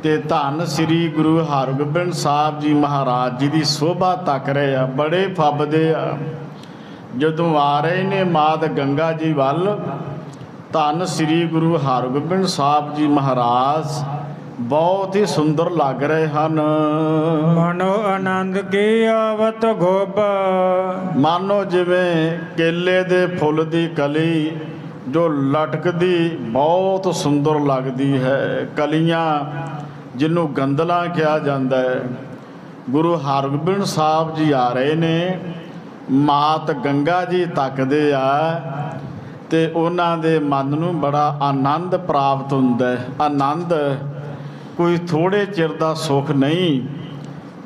ਤੇ ਧੰਨ ਸ੍ਰੀ ਗੁਰੂ ਹਰਗੋਬਿੰਦ ਸਾਹਿਬ ਜੀ ਮਹਾਰਾਜ ਜੀ ਦੀ ਸੋਭਾ ਤੱਕ ਰਹੇ ਆ, ਬੜੇ ਫੱਬਦੇ ਆ। ਜਦੋਂ ਆ ਰਹੇ ਨੇ ਮਾਤ ਗੰਗਾ ਜੀ ਵੱਲ, ਧੰਨ ਸ੍ਰੀ ਗੁਰੂ ਹਰਗੋਬਿੰਦ ਸਾਹਿਬ ਜੀ ਮਹਾਰਾਜ ਬਹੁਤ ਹੀ ਸੁੰਦਰ ਲੱਗ ਰਹੇ ਹਨ। ਮਨੋ ਆਨੰਦ ਕੀ ਆਵਤ ਗੋਬਾ, ਮਾਨੋ ਜਿਵੇਂ ਕੇਲੇ ਦੇ ਫੁੱਲ ਦੀ ਕਲੀ ਜੋ ਲਟਕਦੀ ਬਹੁਤ ਸੁੰਦਰ ਲੱਗਦੀ ਹੈ। ਕਲੀਆਂ ਜਿਹਨੂੰ ਗੰਦਲਾਂ ਕਿਹਾ ਜਾਂਦਾ ਹੈ। ਗੁਰੂ ਹਰਗੋਬਿੰਦ ਸਾਹਿਬ ਜੀ ਆ ਰਹੇ ਨੇ, ਮਾਤ ਗੰਗਾ ਜੀ ਤੱਕਦੇ ਆ ਤੇ ਉਹਨਾਂ ਦੇ ਮਨ ਨੂੰ ਬੜਾ ਆਨੰਦ ਪ੍ਰਾਪਤ ਹੁੰਦਾ ਹੈ। ਆਨੰਦ ਕੋਈ ਥੋੜ੍ਹੇ ਚਿਰ ਦਾ ਸੁੱਖ ਨਹੀਂ,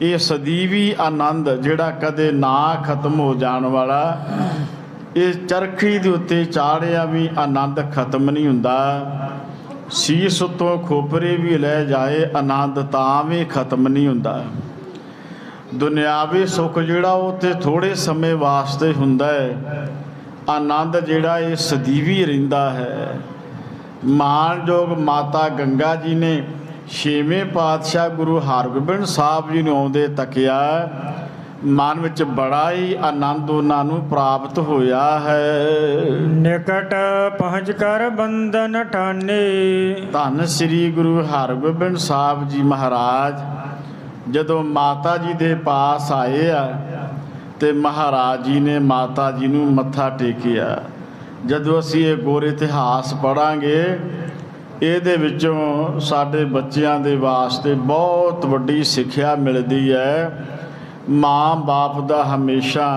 ਇਹ ਸਦੀਵੀ ਆਨੰਦ ਜਿਹੜਾ ਕਦੇ ਨਾ ਖਤਮ ਹੋ ਜਾਣ ਵਾਲਾ। ਇਹ ਚਰਖੀ ਦੇ ਉੱਤੇ ਚਾੜਿਆ ਵੀ ਆਨੰਦ ਖਤਮ ਨਹੀਂ ਹੁੰਦਾ। ਸੀਸ ਉੱਤੋਂ ਖੋਪਰੇ ਵੀ ਲੈ ਜਾਏ ਆਨੰਦ ਤਾਂ ਵੀ ਖਤਮ ਨਹੀਂ ਹੁੰਦਾ। ਦੁਨਿਆਵੀ ਸੁੱਖ ਜਿਹੜਾ ਉਹ ਤੇ ਥੋੜ੍ਹੇ ਸਮੇਂ ਵਾਸਤੇ ਹੁੰਦਾ ਹੈ, ਆਨੰਦ ਜਿਹੜਾ ਇਹ ਸਦੀਵੀ ਰਹਿੰਦਾ ਹੈ। ਮਾਣਯੋਗ ਮਾਤਾ ਗੰਗਾ ਜੀ ਨੇ 6ਵੇਂ ਪਾਤਸ਼ਾਹ ਗੁਰੂ ਹਰਗੋਬਿੰਦ ਸਾਹਿਬ ਜੀ ਨੂੰ ਆਉਂਦੇ ਤੱਕਿਆ, ਮਨ ਵਿੱਚ ਬੜਾ ਹੀ ਆਨੰਦ ਉਹਨਾਂ ਨੂੰ ਪ੍ਰਾਪਤ ਹੋਇਆ ਹੈ। ਨਿਕਟ ਪਹੁੰਚ ਕਰ ਬੰਧਨ ਠਾਨੇ। ਧੰਨ ਸ੍ਰੀ ਗੁਰੂ ਹਰਗੋਬਿੰਦ ਸਾਹਿਬ ਜੀ ਮਹਾਰਾਜ ਜਦੋਂ ਮਾਤਾ ਜੀ ਦੇ ਪਾਸ ਆਏ ਆ ਤੇ ਮਹਾਰਾਜ ਜੀ ਨੇ ਮਾਤਾ ਜੀ ਨੂੰ ਮੱਥਾ ਟੇਕਿਆ। ਜਦੋਂ ਅਸੀਂ ਇਹ ਗੋਰ ਇਤਿਹਾਸ ਪੜ੍ਹਾਂਗੇ, ਇਹਦੇ ਵਿੱਚੋਂ ਸਾਡੇ ਬੱਚਿਆਂ ਦੇ ਵਾਸਤੇ ਬਹੁਤ ਵੱਡੀ ਸਿੱਖਿਆ ਮਿਲਦੀ ਹੈ। ਮਾਂ ਬਾਪ ਦਾ ਹਮੇਸ਼ਾ,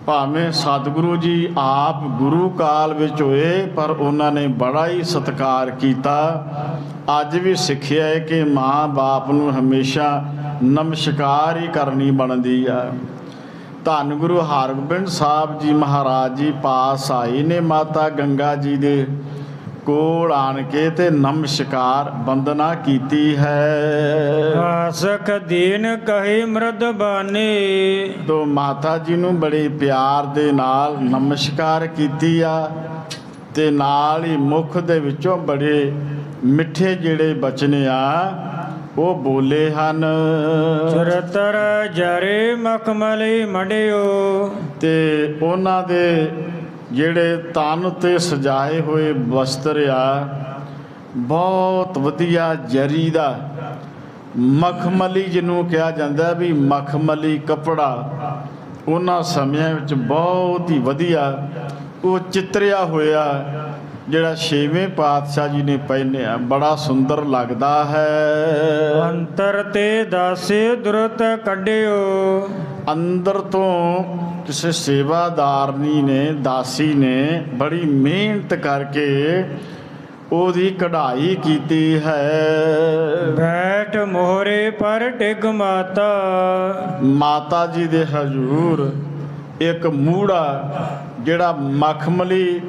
ਭਾਵੇਂ ਸਤਿਗੁਰੂ ਜੀ ਆਪ ਗੁਰੂ ਕਾਲ ਵਿੱਚ ਹੋਏ, ਪਰ ਉਹਨਾਂ ਨੇ ਬੜਾ ਹੀ ਸਤਿਕਾਰ ਕੀਤਾ। ਅੱਜ ਵੀ ਸਿੱਖਿਆ ਹੈ ਕਿ ਮਾਂ ਬਾਪ ਨੂੰ ਹਮੇਸ਼ਾ ਨਮਸਕਾਰ ਹੀ ਕਰਨੀ ਬਣਦੀ ਆ। ਧੰਨ ਗੁਰੂ ਹਰਗੋਬਿੰਦ ਸਾਹਿਬ ਜੀ ਮਹਾਰਾਜ ਜੀ ਪਾਸ ਆਏ ਨੇ ਮਾਤਾ ਗੰਗਾ ਜੀ ਦੇ ਕੋਲ ਆਣ ਕੇ ਤੇ ਨਮਸਕਾਰ ਬੰਦਨਾ ਕੀਤੀ ਹੈ। ਆਸਖ ਦੀਨ ਕਹੀ ਮਰਦ ਬਾਨੇ। ਤੋ ਮਾਤਾ ਜੀ ਨੂੰ ਬੜੇ ਪਿਆਰ ਦੇ ਨਾਲ ਨਮਸਕਾਰ ਕੀਤੀ ਆ ਤੇ ਨਾਲ ਹੀ ਮੁਖ ਦੇ ਵਿੱਚੋਂ ਬੜੇ ਮਿੱਠੇ ਜਿਹੜੇ ਬਚਨ ਆ ਉਹ ਬੋਲੇ ਹਨ। ਚਰਤਰ ਜਰੇ ਮਖਮਲੀ ਮੰਡਿਓ। ਤੇ ਉਹਨਾਂ ਦੇ ਜਿਹੜੇ ਤਨ ਤੇ ਸਜਾਏ ਹੋਏ ਵਸਤਰ ਆ, ਬਹੁਤ ਵਧੀਆ ਜਰੀ ਦਾ ਮਖਮਲੀ ਜਿਹਨੂੰ ਕਿਹਾ ਜਾਂਦਾ ਵੀ ਮਖਮਲੀ ਕੱਪੜਾ, ਉਹਨਾਂ ਸਮਿਆਂ ਵਿੱਚ ਬਹੁਤ ਹੀ ਵਧੀਆ ਉਹ ਚਿੱਤਰਿਆ ਹੋਇਆ ਜਿਹੜਾ 6ਵੇਂ ਪਾਤਸ਼ਾਹ ਜੀ ਨੇ ਪਹਿਨਿਆ, ਬੜਾ ਸੁੰਦਰ ਲੱਗਦਾ ਹੈ। ਅੰਤਰ ਤੇ ਦਾਸੇ ਦੁਰਤ ਕੱਢਿਓ। ਅੰਦਰ ਤੋਂ ਕਿਸੇ ਸੇਵਾਦਾਰਨੀ ਨੇ, ਦਾਸੀ ਨੇ ਬੜੀ ਮਿਹਨਤ ਕਰਕੇ ਉਹਦੀ ਕਢਾਈ ਕੀਤੀ ਹੈ। ਬੈਠ ਮੋਹਰੇ ਪਰ ਡਿਗ ਮਾਤਾ। ਮਾਤਾ ਜੀ ਦੇ ਹਜ਼ੂਰ ਇੱਕ ਮੂੜਾ ਜਿਹੜਾ ਮਖਮਲੀ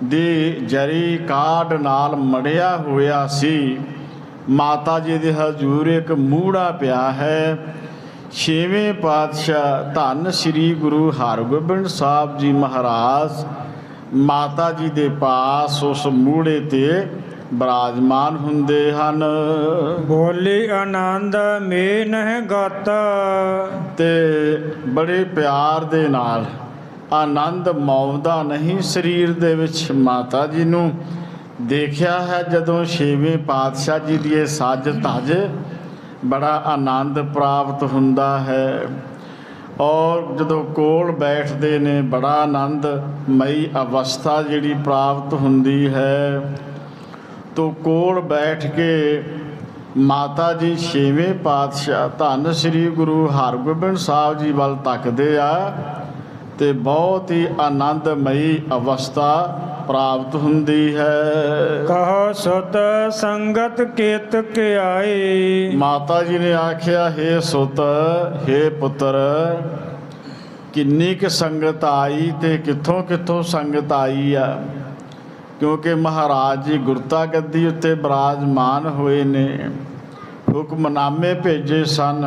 ਦੀ ਜਰੀ ਕਾਢ ਨਾਲ ਮੜਿਆ ਹੋਇਆ ਸੀ, ਮਾਤਾ ਜੀ ਦੇ ਹਜ਼ੂਰ ਇੱਕ ਮੂੜਾ ਪਿਆ ਹੈ। 6ਵੇਂ ਪਾਤਸ਼ਾਹ ਧੰਨ ਸ੍ਰੀ ਗੁਰੂ ਹਰਗੋਬਿੰਦ ਸਾਹਿਬ ਜੀ ਮਹਾਰਾਜ ਮਾਤਾ ਜੀ ਦੇ ਪਾਸ ਉਸ ਮੂੜੇ ਤੇ ਬਿਰਾਜਮਾਨ ਹੁੰਦੇ ਹਨ। ਬੋਲੀ ਆਨੰਦ ਮੇ ਨਹਿ ਗਾਤਾ। ਤੇ ਬੜੇ ਪਿਆਰ ਦੇ ਨਾਲ ਆਨੰਦ ਮੌਂਦਾ ਨਹੀਂ ਸਰੀਰ ਦੇ ਵਿੱਚ। ਮਾਤਾ ਜੀ ਨੂੰ ਦੇਖਿਆ ਹੈ ਜਦੋਂ 6ਵੇਂ ਪਾਤਸ਼ਾਹ ਜੀ ਦੀ ਇਹ ਸੱਜ ਧੱਜ, ਬੜਾ ਆਨੰਦ ਪ੍ਰਾਪਤ ਹੁੰਦਾ ਹੈ। ਔਰ ਜਦੋਂ ਕੋਲ ਬੈਠਦੇ ਨੇ ਬੜਾ ਆਨੰਦਮਈ ਅਵਸਥਾ ਜਿਹੜੀ ਪ੍ਰਾਪਤ ਹੁੰਦੀ ਹੈ। ਤੋ ਕੋਲ ਬੈਠ ਕੇ ਮਾਤਾ ਜੀ 6ਵੇਂ ਪਾਤਸ਼ਾਹ ਧੰਨ ਸ੍ਰੀ ਗੁਰੂ ਹਰਗੋਬਿੰਦ ਸਾਹਿਬ ਜੀ ਵੱਲ ਤੱਕਦੇ ਆ ਤੇ ਬਹੁਤ ਹੀ ਆਨੰਦਮਈ ਅਵਸਥਾ ਪ੍ਰਾਪਤ ਹੁੰਦੀ ਹੈ। ਕਹੋ ਸੁਤ ਸੰਗਤ ਕੇਤ ਕੇ ਆਏ। ਮਾਤਾ ਜੀ ਨੇ ਆਖਿਆ, ਹੇ ਸੁਤ, ਹੇ ਪੁੱਤਰ, ਕਿੰਨੀ ਕੁ ਸੰਗਤ ਆਈ ਤੇ ਕਿੱਥੋਂ ਕਿੱਥੋਂ ਸੰਗਤ ਆਈ ਆ। ਕਿਉਂਕਿ ਮਹਾਰਾਜ ਜੀ ਗੁਰਤਾ ਗੱਦੀ ਉੱਤੇ ਬਿਰਾਜਮਾਨ ਹੋਏ ਨੇ, ਹੁਕਮਨਾਮੇ ਭੇਜੇ ਸਨ,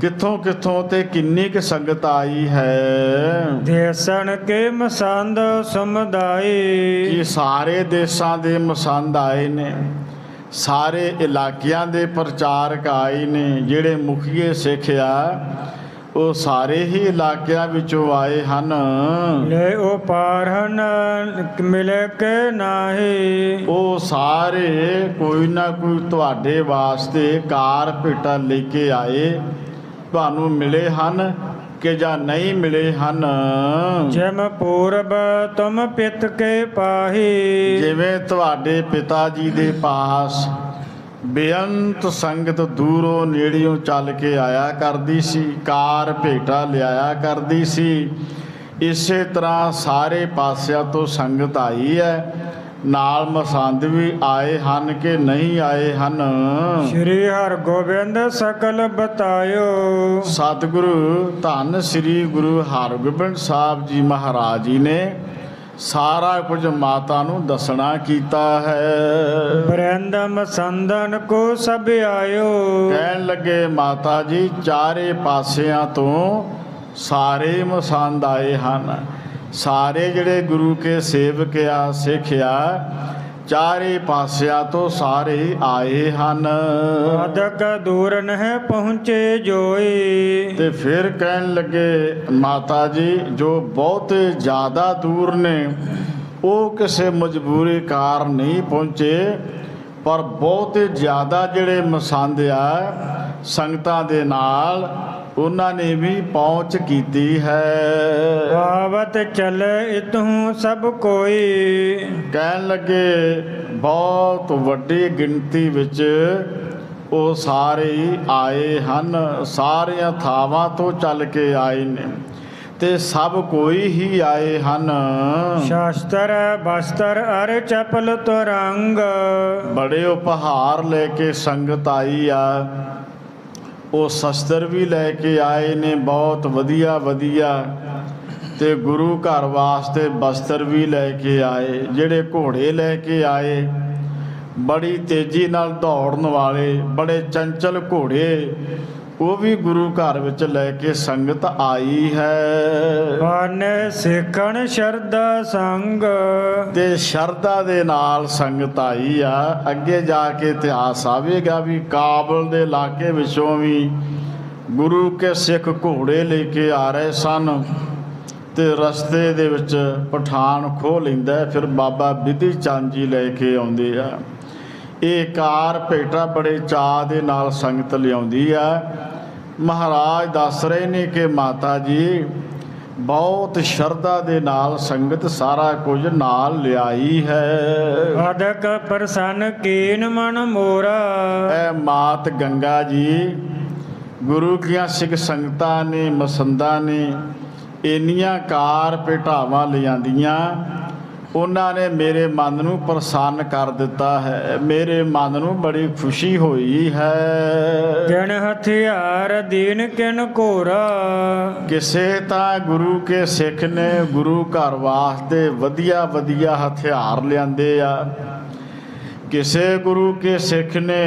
ਕਿੱਥੋਂ ਕਿੱਥੋਂ ਤੇ ਕਿੰਨੀ ਕੁ ਸੰਗਤ ਆਈ ਹੈ। ਦੇਸਣ ਕੇ ਮਸੰਦ ਸਮੁਦਾਏ। ਕਿ ਸਾਰੇ ਦੇਸ਼ਾਂ ਦੇ ਮਸੰਦ ਆਏ ਨੇ, ਸਾਰੇ ਇਲਾਕਿਆਂ ਦੇ ਪ੍ਰਚਾਰਕ ਆਏ ਨੇ। ਜਿਹੜੇ ਮੁਖੀਏ ਸਿੱਖ ਆ ਉਹ ਸਾਰੇ ਹੀ ਇਲਾਕਿਆਂ ਵਿੱਚੋਂ ਆਏ ਹਨ। ਲੈ ਉਹ ਪਾਰਹਨ ਮਿਲੇ ਕੇ ਨਾਹੀ। ਉਹ ਸਾਰੇ ਕੋਈ ਨਾ ਕੋਈ ਤੁਹਾਡੇ ਵਾਸਤੇ ਕਾਰ ਭੇਟਾ ਲੈ ਕੇ ਆਏ, ਤੁਹਾਨੂੰ ਮਿਲੇ ਹਨ ਕਿ ਜਾਂ ਨਹੀਂ ਮਿਲੇ ਹਨ। ਜਿਮ ਪੂਰਬ ਤੁਮ ਪਿਤ ਕੇ ਪਾਹੀ। ਜਿਵੇਂ ਤੁਹਾਡੇ ਪਿਤਾ ਜੀ ਦੇ ਪਾਸ ਬੇਅੰਤ ਸੰਗਤ ਦੂਰੋਂ ਨੇੜਿਓਂ ਚੱਲ ਕੇ ਆਇਆ ਕਰਦੀ ਸੀ, ਕਾਰ ਭੇਟਾ ਲਿਆਇਆ ਕਰਦੀ ਸੀ, ਇਸੇ ਤਰ੍ਹਾਂ ਸਾਰੇ ਪਾਸਿਆਂ ਤੋਂ ਸੰਗਤ ਆਈ ਹੈ, ਨਾਲ ਮਸੰਦ ਵੀ ਆਏ ਹਨ ਕਿ ਨਹੀਂ ਆਏ ਹਨ। ਸ੍ਰੀ ਹਰਿਗੋਬਿੰਦ ਸਕਲ ਬਤਾਇਓ। ਸਤਿਗੁਰੂ ਧੰਨ ਸ੍ਰੀ ਗੁਰੂ ਹਰਗੋਬਿੰਦ ਸਾਹਿਬ ਜੀ ਮਹਾਰਾਜ ਜੀ ਨੇ ਸਾਰਾ ਕੁਝ ਮਾਤਾ ਨੂੰ ਦੱਸਣਾ ਕੀਤਾ ਹੈ। ਬਰਿੰਦਮ ਸੰਦਨ ਕੋ ਸਭ ਆਇਓ। ਕਹਿਣ ਲੱਗੇ ਮਾਤਾ ਜੀ ਚਾਰੇ ਪਾਸਿਆਂ ਤੋਂ ਸਾਰੇ ਮਸੰਦ ਆਏ ਹਨ। ਸਾਰੇ ਜਿਹੜੇ ਗੁਰੂ ਕੇ ਸੇਵਕ ਆ ਸਿੱਖ ਆ ਚਾਰੇ ਪਾਸਿਆਂ ਤੋਂ ਸਾਰੇ ਆਏ ਹਨ। ਅਦਕ ਦੂਰ ਨਹਿ ਪਹੁੰਚੇ ਜੋਈ। ਤੇ ਫਿਰ ਕਹਿਣ ਲੱਗੇ ਮਾਤਾ ਜੀ ਜੋ ਬਹੁਤੇ ਜ਼ਿਆਦਾ ਦੂਰ ਨੇ ਉਹ ਕਿਸੇ ਮਜਬੂਰੀ ਕਾਰਨ ਨਹੀਂ ਪਹੁੰਚੇ, ਪਰ ਬਹੁਤੇ ਜ਼ਿਆਦਾ ਜਿਹੜੇ ਮਸੰਦ ਆ ਸੰਗਤਾਂ ਦੇ ਨਾਲ ਉਹਨਾਂ ਨੇ ਵੀ ਪਹੁੰਚ ਕੀਤੀ ਹੈ। ਆਵਤ ਚਲੇ ਇਤਹੁ ਸਭ ਕੋਈ। ਕਹਿਣ ਲੱਗੇ ਬਹੁਤ ਵੱਡੀ ਗਿਣਤੀ ਵਿੱਚ ਉਹ ਸਾਰੇ ਆਏ ਹਨ, ਸਾਰੀਆਂ ਥਾਵਾਂ ਤੋਂ ਚੱਲ ਕੇ ਆਏ ਨੇ ਤੇ ਸਭ ਕੋਈ ਹੀ ਆਏ ਹਨ। ਸ਼ਾਸਤਰ ਬਸਤਰ ਅਰ ਚਪਲ ਤੁਰੰਗ। ਬੜੇ ਉਪਹਾਰ ਲੈ ਕੇ ਸੰਗਤ ਆਈ ਆ। ਉਹ ਸ਼ਸਤਰ ਵੀ ਲੈ ਕੇ ਆਏ ਨੇ ਬਹੁਤ ਵਧੀਆ ਵਧੀਆ, ਤੇ ਗੁਰੂ ਘਰ ਵਾਸਤੇ ਬਸਤਰ ਵੀ ਲੈ ਕੇ ਆਏ। ਜਿਹੜੇ ਘੋੜੇ ਲੈ ਕੇ ਆਏ ਬੜੀ ਤੇਜ਼ੀ ਨਾਲ ਦੌੜਨ ਵਾਲੇ ਬੜੇ ਚੰਚਲ ਘੋੜੇ, ਉਹ ਵੀ ਗੁਰੂ ਘਰ ਵਿੱਚ ਲੈ ਕੇ ਸੰਗਤ ਆਈ ਹੈ। ਬਾਨੇ ਸਿੱਖਣ ਸ਼ਰਧਾ ਸੰਗ। ਤੇ ਸ਼ਰਧਾ ਦੇ ਨਾਲ ਸੰਗਤ ਆਈ ਆ। ਅੱਗੇ ਜਾ ਕੇ ਇਤਿਹਾਸ ਆਵੇਗਾ ਵੀ ਕਾਬਲ ਦੇ ਇਲਾਕੇ ਵਿੱਚੋਂ ਵੀ ਗੁਰੂ ਕੇ ਸਿੱਖ ਘੋੜੇ ਲੈ ਕੇ ਆ ਰਹੇ ਸਨ, ਤੇ ਰਸਤੇ ਦੇ ਵਿੱਚ ਪਠਾਨ ਖੋਹ ਲੈਂਦਾ, ਫਿਰ ਬਾਬਾ ਬਿਧੀ ਚੰਦ ਜੀ ਲੈ ਕੇ ਆਉਂਦੇ ਆ। ਇਹ ਕਾਰ ਭੇਟਾ ਬੜੇ ਚਾਅ ਦੇ ਨਾਲ ਸੰਗਤ ਲਿਆਉਂਦੀ ਆ। ਮਹਾਰਾਜ ਦੱਸ ਰਹੇ ਨੇ ਕਿ ਮਾਤਾ ਜੀ ਬਹੁਤ ਸ਼ਰਧਾ ਦੇ ਨਾਲ ਸੰਗਤ ਸਾਰਾ ਕੁਝ ਨਾਲ ਲਿਆਈ ਹੈ। ਅਦਕ ਪ੍ਰਸੰਨ ਕੀਨ ਮਨ ਮੋਰਾ। ਇਹ ਮਾਤ ਗੰਗਾ ਜੀ ਗੁਰੂ ਦੀਆਂ ਸਿੱਖ ਸੰਗਤਾਂ ਨੇ ਮਸੰਦਾਂ ਨੇ ਇੰਨੀਆਂ ਕਾਰ ਭੇਟਾਵਾਂ ਲਿਆਂਦੀਆਂ, ਉਹਨਾਂ ਨੇ ਮੇਰੇ ਮਨ ਨੂੰ ਪ੍ਰਸੰਨ ਕਰ ਦਿੱਤਾ ਹੈ। ਮੇਰੇ ਮਨ ਨੂੰ ਬੜੀ ਖੁਸ਼ੀ ਹੋਈ ਹੈ। ਕਿਨ ਹਥਿਆਰ ਦੀਨ ਕਿਨ ਘੋਰਾ। ਕਿਸੇ ਤਾਂ ਗੁਰੂ ਕੇ ਸਿੱਖ ਨੇ ਗੁਰੂ ਘਰ ਵਾਸਤੇ ਵਧੀਆ ਵਧੀਆ ਹਥਿਆਰ ਲਿਆਂਦੇ ਆ, ਕਿਸੇ ਗੁਰੂ ਕੇ ਸਿੱਖ ਨੇ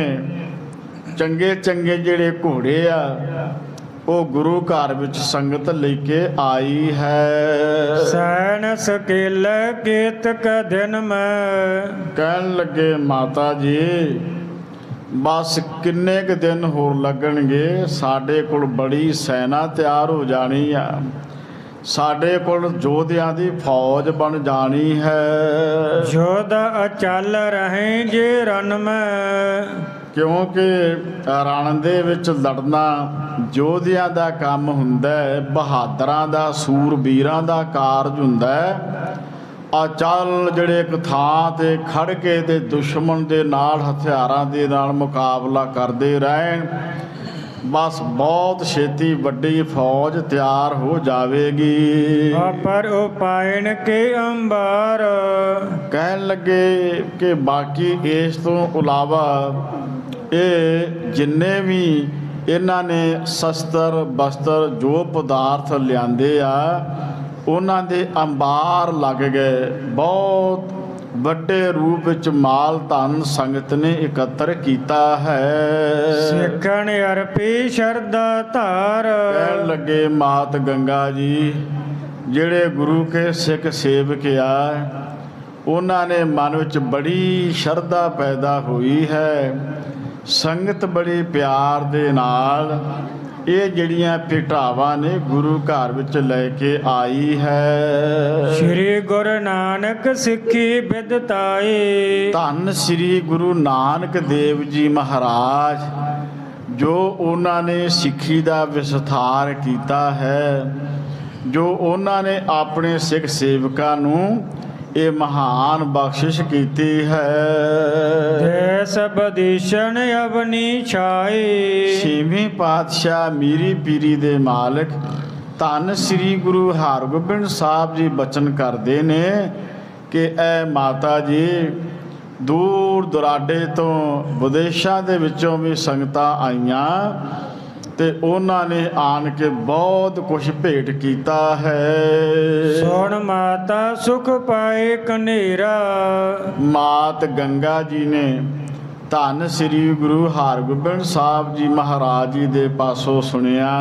ਚੰਗੇ ਚੰਗੇ ਜਿਹੜੇ ਘੋੜੇ ਆ ਉਹ ਗੁਰੂ ਘਰ ਵਿੱਚ ਸੰਗਤ ਲੈ ਕੇ ਆਈ ਹੈ। ਸੈਨ ਸਕੇਲ ਕੇਤਕ ਦਿਨ ਮੈਂ। ਕਹਿਣ ਲੱਗੇ ਮਾਤਾ ਜੀ ਬਸ ਕਿੰਨੇ ਕੁ ਦਿਨ ਹੋਰ ਲੱਗਣਗੇ, ਸਾਡੇ ਕੋਲ ਬੜੀ ਸੈਨਾ ਤਿਆਰ ਹੋ ਜਾਣੀ ਆ, ਸਾਡੇ ਕੋਲ ਯੋਧਿਆਂ ਦੀ ਫੌਜ ਬਣ ਜਾਣੀ ਹੈ। ਜੋਧ ਅਚਲ ਰਹੇ ਜੇ ਰਨ ਮੈਂ। ਕਿਉਂਕਿ ਰਣ ਦੇ ਵਿੱਚ ਲੜਨਾ ਯੋਧਿਆਂ ਦਾ ਕੰਮ ਹੁੰਦਾ ਹੈ, ਬਹਾਦਰਾਂ ਦਾ ਸੂਰਬੀਰਾਂ ਦਾ ਕਾਰਜ ਹੁੰਦਾ ਹੈ। ਅਚਲ ਜਿਹੜੇ ਇੱਕ ਥਾਂ ਤੇ ਖੜ ਕੇ ਤੇ ਦੁਸ਼ਮਣ ਦੇ ਨਾਲ ਹਥਿਆਰਾਂ ਦੇ ਨਾਲ ਮੁਕਾਬਲਾ ਕਰਦੇ ਰਹਿਣ, ਬਸ ਬਹੁਤ ਛੇਤੀ ਵੱਡੀ ਫੌਜ ਤਿਆਰ ਹੋ ਜਾਵੇਗੀ। ਪਰ ਉਪਾਇਨ ਕੇ ਅੰਬਾਰ। ਕਹਿਣ ਲੱਗੇ ਕਿ ਬਾਕੀ ਇਸ ਤੋਂ ਇਲਾਵਾ ਇਹ ਜਿੰਨੇ ਵੀ ਇਹਨਾਂ ਨੇ ਸ਼ਸਤਰ ਬਸਤਰ ਜੋ ਪਦਾਰਥ ਲਿਆਂਦੇ ਆ ਉਹਨਾਂ ਦੇ ਅੰਬਾਰ ਲੱਗ ਗਏ। ਬਹੁਤ ਵੱਡੇ ਰੂਪ ਵਿੱਚ ਮਾਲ ਧਨ ਸੰਗਤ ਨੇ ਇਕੱਤਰ ਕੀਤਾ ਹੈ। ਸਿੱਖਣ ਅਰਪੀ ਸ਼ਰਧਾ ਧਾਰ। ਕਹਿਣ ਲੱਗੇ ਮਾਤ ਗੰਗਾ ਜੀ ਜਿਹੜੇ ਗੁਰੂ ਕੇ ਸਿੱਖ ਸੇਵਕ ਆ ਉਹਨਾਂ ਨੇ ਮਨ ਵਿੱਚ ਬੜੀ ਸ਼ਰਧਾ ਪੈਦਾ ਹੋਈ ਹੈ। ਸੰਗਤ ਬੜੇ ਪਿਆਰ ਦੇ ਨਾਲ ਇਹ ਜਿਹੜੀਆਂ ਭੇਟਾਵਾਂ ਨੇ ਗੁਰੂ ਘਰ ਵਿੱਚ ਲੈ ਕੇ ਆਈ ਹੈ। ਸ੍ਰੀ ਗੁਰੂ ਨਾਨਕ ਸਿੱਖੀ ਬਿਦਤਾਈ। ਧੰਨ ਸ੍ਰੀ ਗੁਰੂ ਨਾਨਕ ਦੇਵ ਜੀ ਮਹਾਰਾਜ ਜੋ ਉਹਨਾਂ ਨੇ ਸਿੱਖੀ ਦਾ ਵਿਸਥਾਰ ਕੀਤਾ ਹੈ, ਜੋ ਉਹਨਾਂ ਨੇ ਆਪਣੇ ਸਿੱਖ ਸੇਵਕਾਂ ਨੂੰ ਇਹ ਮਹਾਨ ਬਖਸ਼ਿਸ਼ ਕੀਤੀ ਹੈ। ਦੇਸ ਬਦੀਸ਼ਨ ਅਵਨੀ ਛਾਈ। ਛੇਵੀਂ ਪਾਤਸ਼ਾਹ ਮੀਰੀ ਪੀਰੀ ਦੇ ਮਾਲਕ ਧੰਨ ਸ੍ਰੀ ਗੁਰੂ ਹਰਗੋਬਿੰਦ ਸਾਹਿਬ ਜੀ ਬਚਨ ਕਰਦੇ ਨੇ ਕਿ ਇਹ ਮਾਤਾ ਜੀ ਦੂਰ ਦੁਰਾਡੇ ਤੋਂ ਵਿਦੇਸ਼ਾਂ ਦੇ ਵਿੱਚੋਂ ਵੀ ਸੰਗਤਾਂ ਆਈਆਂ ਤੇ ਉਹਨਾਂ ਨੇ ਆਣ ਕੇ ਬਹੁਤ ਕੁਝ ਭੇਟ ਕੀਤਾ ਹੈ। ਸੁਣ ਮਾਤਾ ਸੁਖ ਪਾਏ ਕਨੇਰਾ। ਮਾਤ ਗੰਗਾ ਜੀ ਨੇ ਧੰਨ ਸ੍ਰੀ ਗੁਰੂ ਹਰਗੋਬਿੰਦ ਸਾਹਿਬ ਜੀ ਮਹਾਰਾਜ ਜੀ ਦੇ ਪਾਸੋਂ ਸੁਣਿਆ,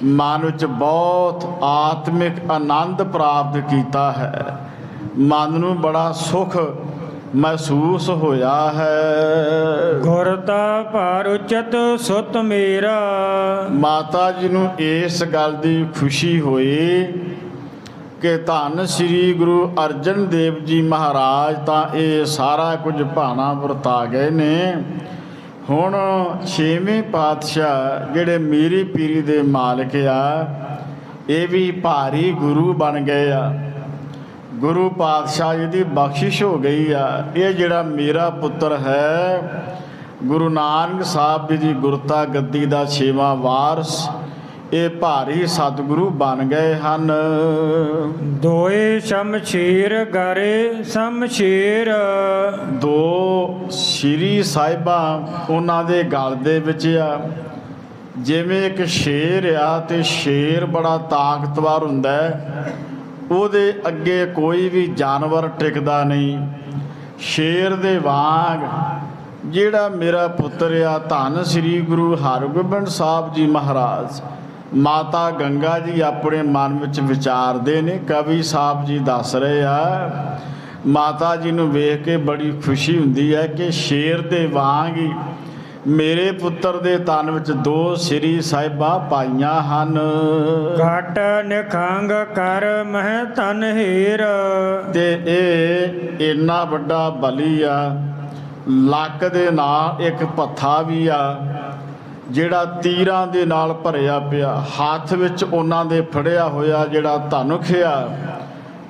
ਮਨ ਵਿੱਚ ਬਹੁਤ ਆਤਮਿਕ ਆਨੰਦ ਪ੍ਰਾਪਤ ਕੀਤਾ ਹੈ, ਮਨ ਨੂੰ ਬੜਾ ਸੁਖ ਮਹਿਸੂਸ ਹੋਇਆ ਹੈ। ਗੁਰਤਾ ਭਾਰ ਉਚਤ ਸੁਤ ਮੇਰਾ। ਮਾਤਾ ਜੀ ਨੂੰ ਇਸ ਗੱਲ ਦੀ ਖੁਸ਼ੀ ਹੋਈ ਕਿ ਧੰਨ ਸ੍ਰੀ ਗੁਰੂ ਅਰਜਨ ਦੇਵ ਜੀ ਮਹਾਰਾਜ ਤਾਂ ਇਹ ਸਾਰਾ ਕੁਝ ਭਾਣਾ ਵਰਤਾ ਗਏ ਨੇ। ਹੁਣ ਛੇਵੇਂ ਪਾਤਸ਼ਾਹ ਜਿਹੜੇ ਮੀਰੀ ਪੀਰੀ ਦੇ ਮਾਲਕ ਆ, ਇਹ ਵੀ ਭਾਰੀ ਗੁਰੂ ਬਣ ਗਏ ਆ। ਗੁਰੂ ਪਾਤਸ਼ਾਹ ਜੀ ਦੀ ਬਖਸ਼ਿਸ਼ ਹੋ ਗਈ ਆ। ਇਹ ਜਿਹੜਾ ਮੇਰਾ ਪੁੱਤਰ ਹੈ, ਗੁਰੂ ਨਾਨਕ ਸਾਹਿਬ ਜੀ ਦੀ ਗੁਰਤਾ ਗੱਦੀ ਦਾ 6ਵਾਂ ਵਾਰਸ, ਇਹ ਭਾਰੀ ਸਤਿਗੁਰੂ ਬਣ ਗਏ ਹਨ। ਦੋਏ ਸ਼ਮਸ਼ੀਰ ਗਾਰੇ ਸ਼ਮਸ਼ੀਰ। ਦੋ ਸ਼੍ਰੀ ਸਾਹਿਬਾਂ ਉਹਨਾਂ ਦੇ ਗਲ ਦੇ ਵਿੱਚ ਆ। ਜਿਵੇਂ ਇੱਕ ਸ਼ੇਰ ਆ ਤੇ ਸ਼ੇਰ ਬੜਾ ਤਾਕਤਵਰ ਹੁੰਦਾ ਹੈ, ਉਹਦੇ ਅੱਗੇ ਕੋਈ ਵੀ ਜਾਨਵਰ ਟਿਕਦਾ ਨਹੀਂ। ਸ਼ੇਰ ਦੇ ਵਾਂਗ ਜਿਹੜਾ ਮੇਰਾ ਪੁੱਤਰ ਆ ਧੰਨ ਸ੍ਰੀ ਗੁਰੂ ਹਰਗੋਬਿੰਦ ਸਾਹਿਬ ਜੀ ਮਹਾਰਾਜ, ਮਾਤਾ ਗੰਗਾ ਜੀ ਆਪਣੇ ਮਨ ਵਿੱਚ ਵਿਚਾਰਦੇ ਨੇ। ਕਵੀ ਸਾਹਿਬ ਜੀ ਦੱਸ ਰਹੇ ਆ, ਮਾਤਾ ਜੀ ਨੂੰ ਵੇਖ ਕੇ ਬੜੀ ਖੁਸ਼ੀ ਹੁੰਦੀ ਹੈ ਕਿ ਸ਼ੇਰ ਦੇ ਵਾਂਗ ਹੀ ਮੇਰੇ ਪੁੱਤਰ ਦੇ ਤਨ ਵਿੱਚ ਦੋ ਸ੍ਰੀ ਸਾਹਿਬਾਂ ਪਾਈਆਂ ਹਨ। ਘਟ ਨਿਖੰਗ ਕਰ ਮਹਿ ਤਨ ਹੀਰ। ਤੇ ਇਹ ਇੰਨਾ ਵੱਡਾ ਬਲੀ ਆ। ਲੱਕ ਦੇ ਨਾਲ ਇੱਕ ਪੱਥਾ ਵੀ ਆ ਜਿਹੜਾ ਤੀਰਾਂ ਦੇ ਨਾਲ ਭਰਿਆ ਪਿਆ। ਹੱਥ ਵਿੱਚ ਉਹਨਾਂ ਦੇ ਫੜਿਆ ਹੋਇਆ ਜਿਹੜਾ ਧਨੁਖ ਆ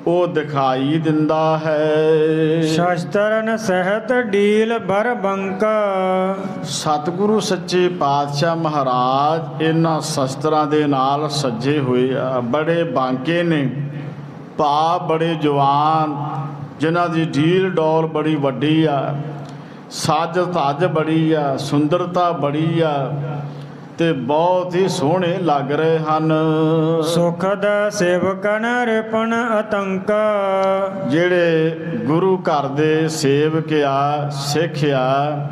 ਉਹ ਦਿਖਾਈ ਦਿੰਦਾ ਹੈ। ਸ਼ਸਤਰਨ ਸਹਿਤ ਡੀਲ ਬਰ ਬੰਕਾ। ਸਤਿਗੁਰੂ ਸੱਚੇ ਪਾਤਸ਼ਾਹ ਮਹਾਰਾਜ ਇਹਨਾਂ ਸ਼ਸਤਰਾਂ ਦੇ ਨਾਲ ਸੱਜੇ ਹੋਏ ਆ। ਬੜੇ ਬਾਂਕੇ ਨੇ, ਭਾ ਬੜੇ ਜਵਾਨ, ਜਿਨ੍ਹਾਂ ਦੀ ਢੀਲ ਡੋਲ ਬੜੀ ਵੱਡੀ ਆ, ਸੱਜ ਧੱਜ ਬੜੀ ਆ, ਸੁੰਦਰਤਾ ਬੜੀ ਆ ਤੇ ਬਹੁਤ ਹੀ ਸੋਹਣੇ ਲੱਗ ਰਹੇ ਹਨ। ਸੁਖ ਦਾ ਸੇਵਕਨ ਰਿਪਨ ਆਤੰਕਾ। ਜਿਹੜੇ ਗੁਰੂ ਘਰ ਦੇ ਸੇਵਕ ਆ, ਸਿੱਖ ਆ,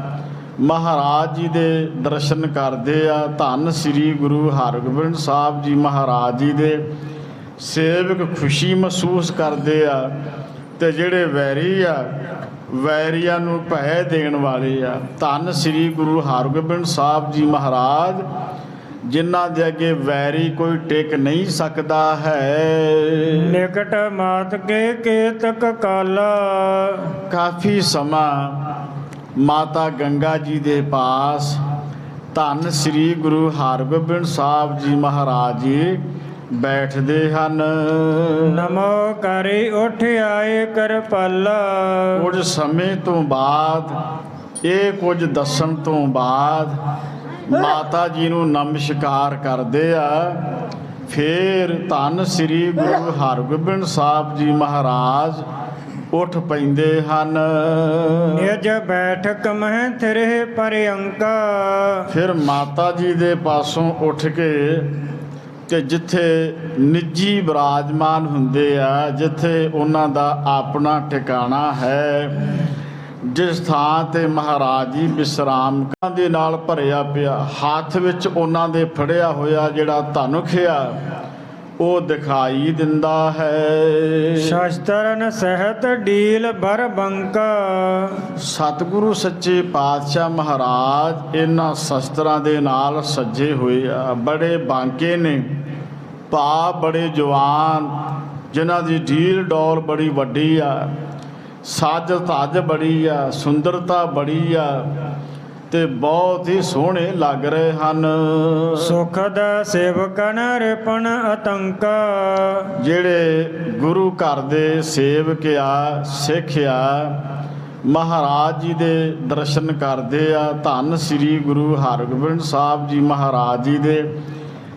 ਮਹਾਰਾਜ ਜੀ ਦੇ ਦਰਸ਼ਨ ਕਰਦੇ ਆ। ਧੰਨ ਸ੍ਰੀ ਗੁਰੂ ਹਰਗੋਬਿੰਦ ਸਾਹਿਬ ਜੀ ਮਹਾਰਾਜ ਜੀ ਦੇ ਸੇਵਕ ਖੁਸ਼ੀ ਮਹਿਸੂਸ ਕਰਦੇ ਆ। ਤੇ ਜਿਹੜੇ ਵੈਰੀ ਆ, ਵੈਰੀਆਂ ਨੂੰ ਭੈ ਦੇਣ ਵਾਲੇ ਆ। ਧੰਨ ਸ੍ਰੀ ਗੁਰੂ ਹਰਗੋਬਿੰਦ ਸਾਹਿਬ ਜੀ ਮਹਾਰਾਜ, ਜਿਨ੍ਹਾਂ ਦੇ ਅੱਗੇ ਵੈਰੀ ਕੋਈ ਟਿਕ ਨਹੀਂ ਸਕਦਾ ਹੈ। ਨਿਕਟ ਮਾਤ ਕੇ ਕੇਤਕ ਕਾਲਾ। ਕਾਫੀ ਸਮਾਂ ਮਾਤਾ ਗੰਗਾ ਜੀ ਦੇ ਪਾਸ ਧੰਨ ਸ੍ਰੀ ਗੁਰੂ ਹਰਗੋਬਿੰਦ ਸਾਹਿਬ ਜੀ ਮਹਾਰਾਜ ਜੀ ਬੈਠਦੇ ਹਨ। ਨਮੋ ਕਰੀ ਉੱਠ ਆਏ ਕਿਰਪਾਲਾ। ਕੁਝ ਸਮੇਂ ਤੋਂ ਬਾਅਦ, ਇਹ ਕੁਝ ਦੱਸਣ ਤੋਂ ਬਾਅਦ ਮਾਤਾ ਜੀ ਨੂੰ ਨਮਸਕਾਰ ਕਰਦੇ ਆ। ਫਿਰ ਧੰਨ ਸ੍ਰੀ ਗੁਰੂ ਹਰਗੋਬਿੰਦ ਸਾਹਿਬ ਜੀ ਮਹਾਰਾਜ ਉੱਠ ਪੈਂਦੇ ਹਨ। ਨਿਜ ਬੈਠਕ ਮਹਿ ਥਿਰੇ ਪਰਿਅੰਕਾ। ਫਿਰ ਮਾਤਾ ਜੀ ਦੇ ਪਾਸੋਂ ਉੱਠ ਕੇ ਤੇ ਜਿੱਥੇ ਨਿੱਜੀ ਬਿਰਾਜਮਾਨ ਹੁੰਦੇ ਆ, ਜਿੱਥੇ ਉਹਨਾਂ ਦਾ ਆਪਣਾ ਟਿਕਾਣਾ ਹੈ, ਜਿਸ ਥਾਂ ਤੇ ਮਹਾਰਾਜ ਜੀ ਵਿਸ਼ਰਾਮ ਦੇ ਨਾਲ ਭਰਿਆ ਪਿਆ, ਹੱਥ ਵਿੱਚ ਉਹਨਾਂ ਦੇ ਫੜਿਆ ਹੋਇਆ ਜਿਹੜਾ ਧਨੁਖ ਆ ਉਹ ਦਿਖਾਈ ਦਿੰਦਾ ਹੈ। ਸ਼ਸਤਰਨ ਸਹਿਤ ਡੀਲ ਬਰ ਬੰਕਾ। ਸਤਿਗੁਰੂ ਸੱਚੇ ਪਾਤਸ਼ਾਹ ਮਹਾਰਾਜ ਇਹਨਾਂ ਸ਼ਸਤਰਾਂ ਦੇ ਨਾਲ ਸੱਜੇ ਹੋਏ ਆ। ਬੜੇ ਬਾਂਕੇ ਨੇ, ਭਾ ਬੜੇ ਜਵਾਨ, ਜਿਨ੍ਹਾਂ ਦੀ ਢੀਲ ਡੋਲ ਬੜੀ ਵੱਡੀ ਆ, ਸੱਜ ਧੱਜ ਬੜੀ ਆ, ਸੁੰਦਰਤਾ ਬੜੀ ਆ ਤੇ ਬਹੁਤ ਹੀ ਸੋਹਣੇ ਲੱਗ ਰਹੇ ਹਨ। ਸੁਖ ਦਾ ਸੇਵਕਨ ਰਿਪਨ ਆਤੰਕਾ। ਜਿਹੜੇ ਗੁਰੂ ਘਰ ਦੇ ਸੇਵਕ ਆ, ਸਿੱਖ ਆ, ਮਹਾਰਾਜ ਜੀ ਦੇ ਦਰਸ਼ਨ ਕਰਦੇ ਆ। ਧੰਨ ਸ੍ਰੀ ਗੁਰੂ ਹਰਗੋਬਿੰਦ ਸਾਹਿਬ ਜੀ ਮਹਾਰਾਜ ਜੀ ਦੇ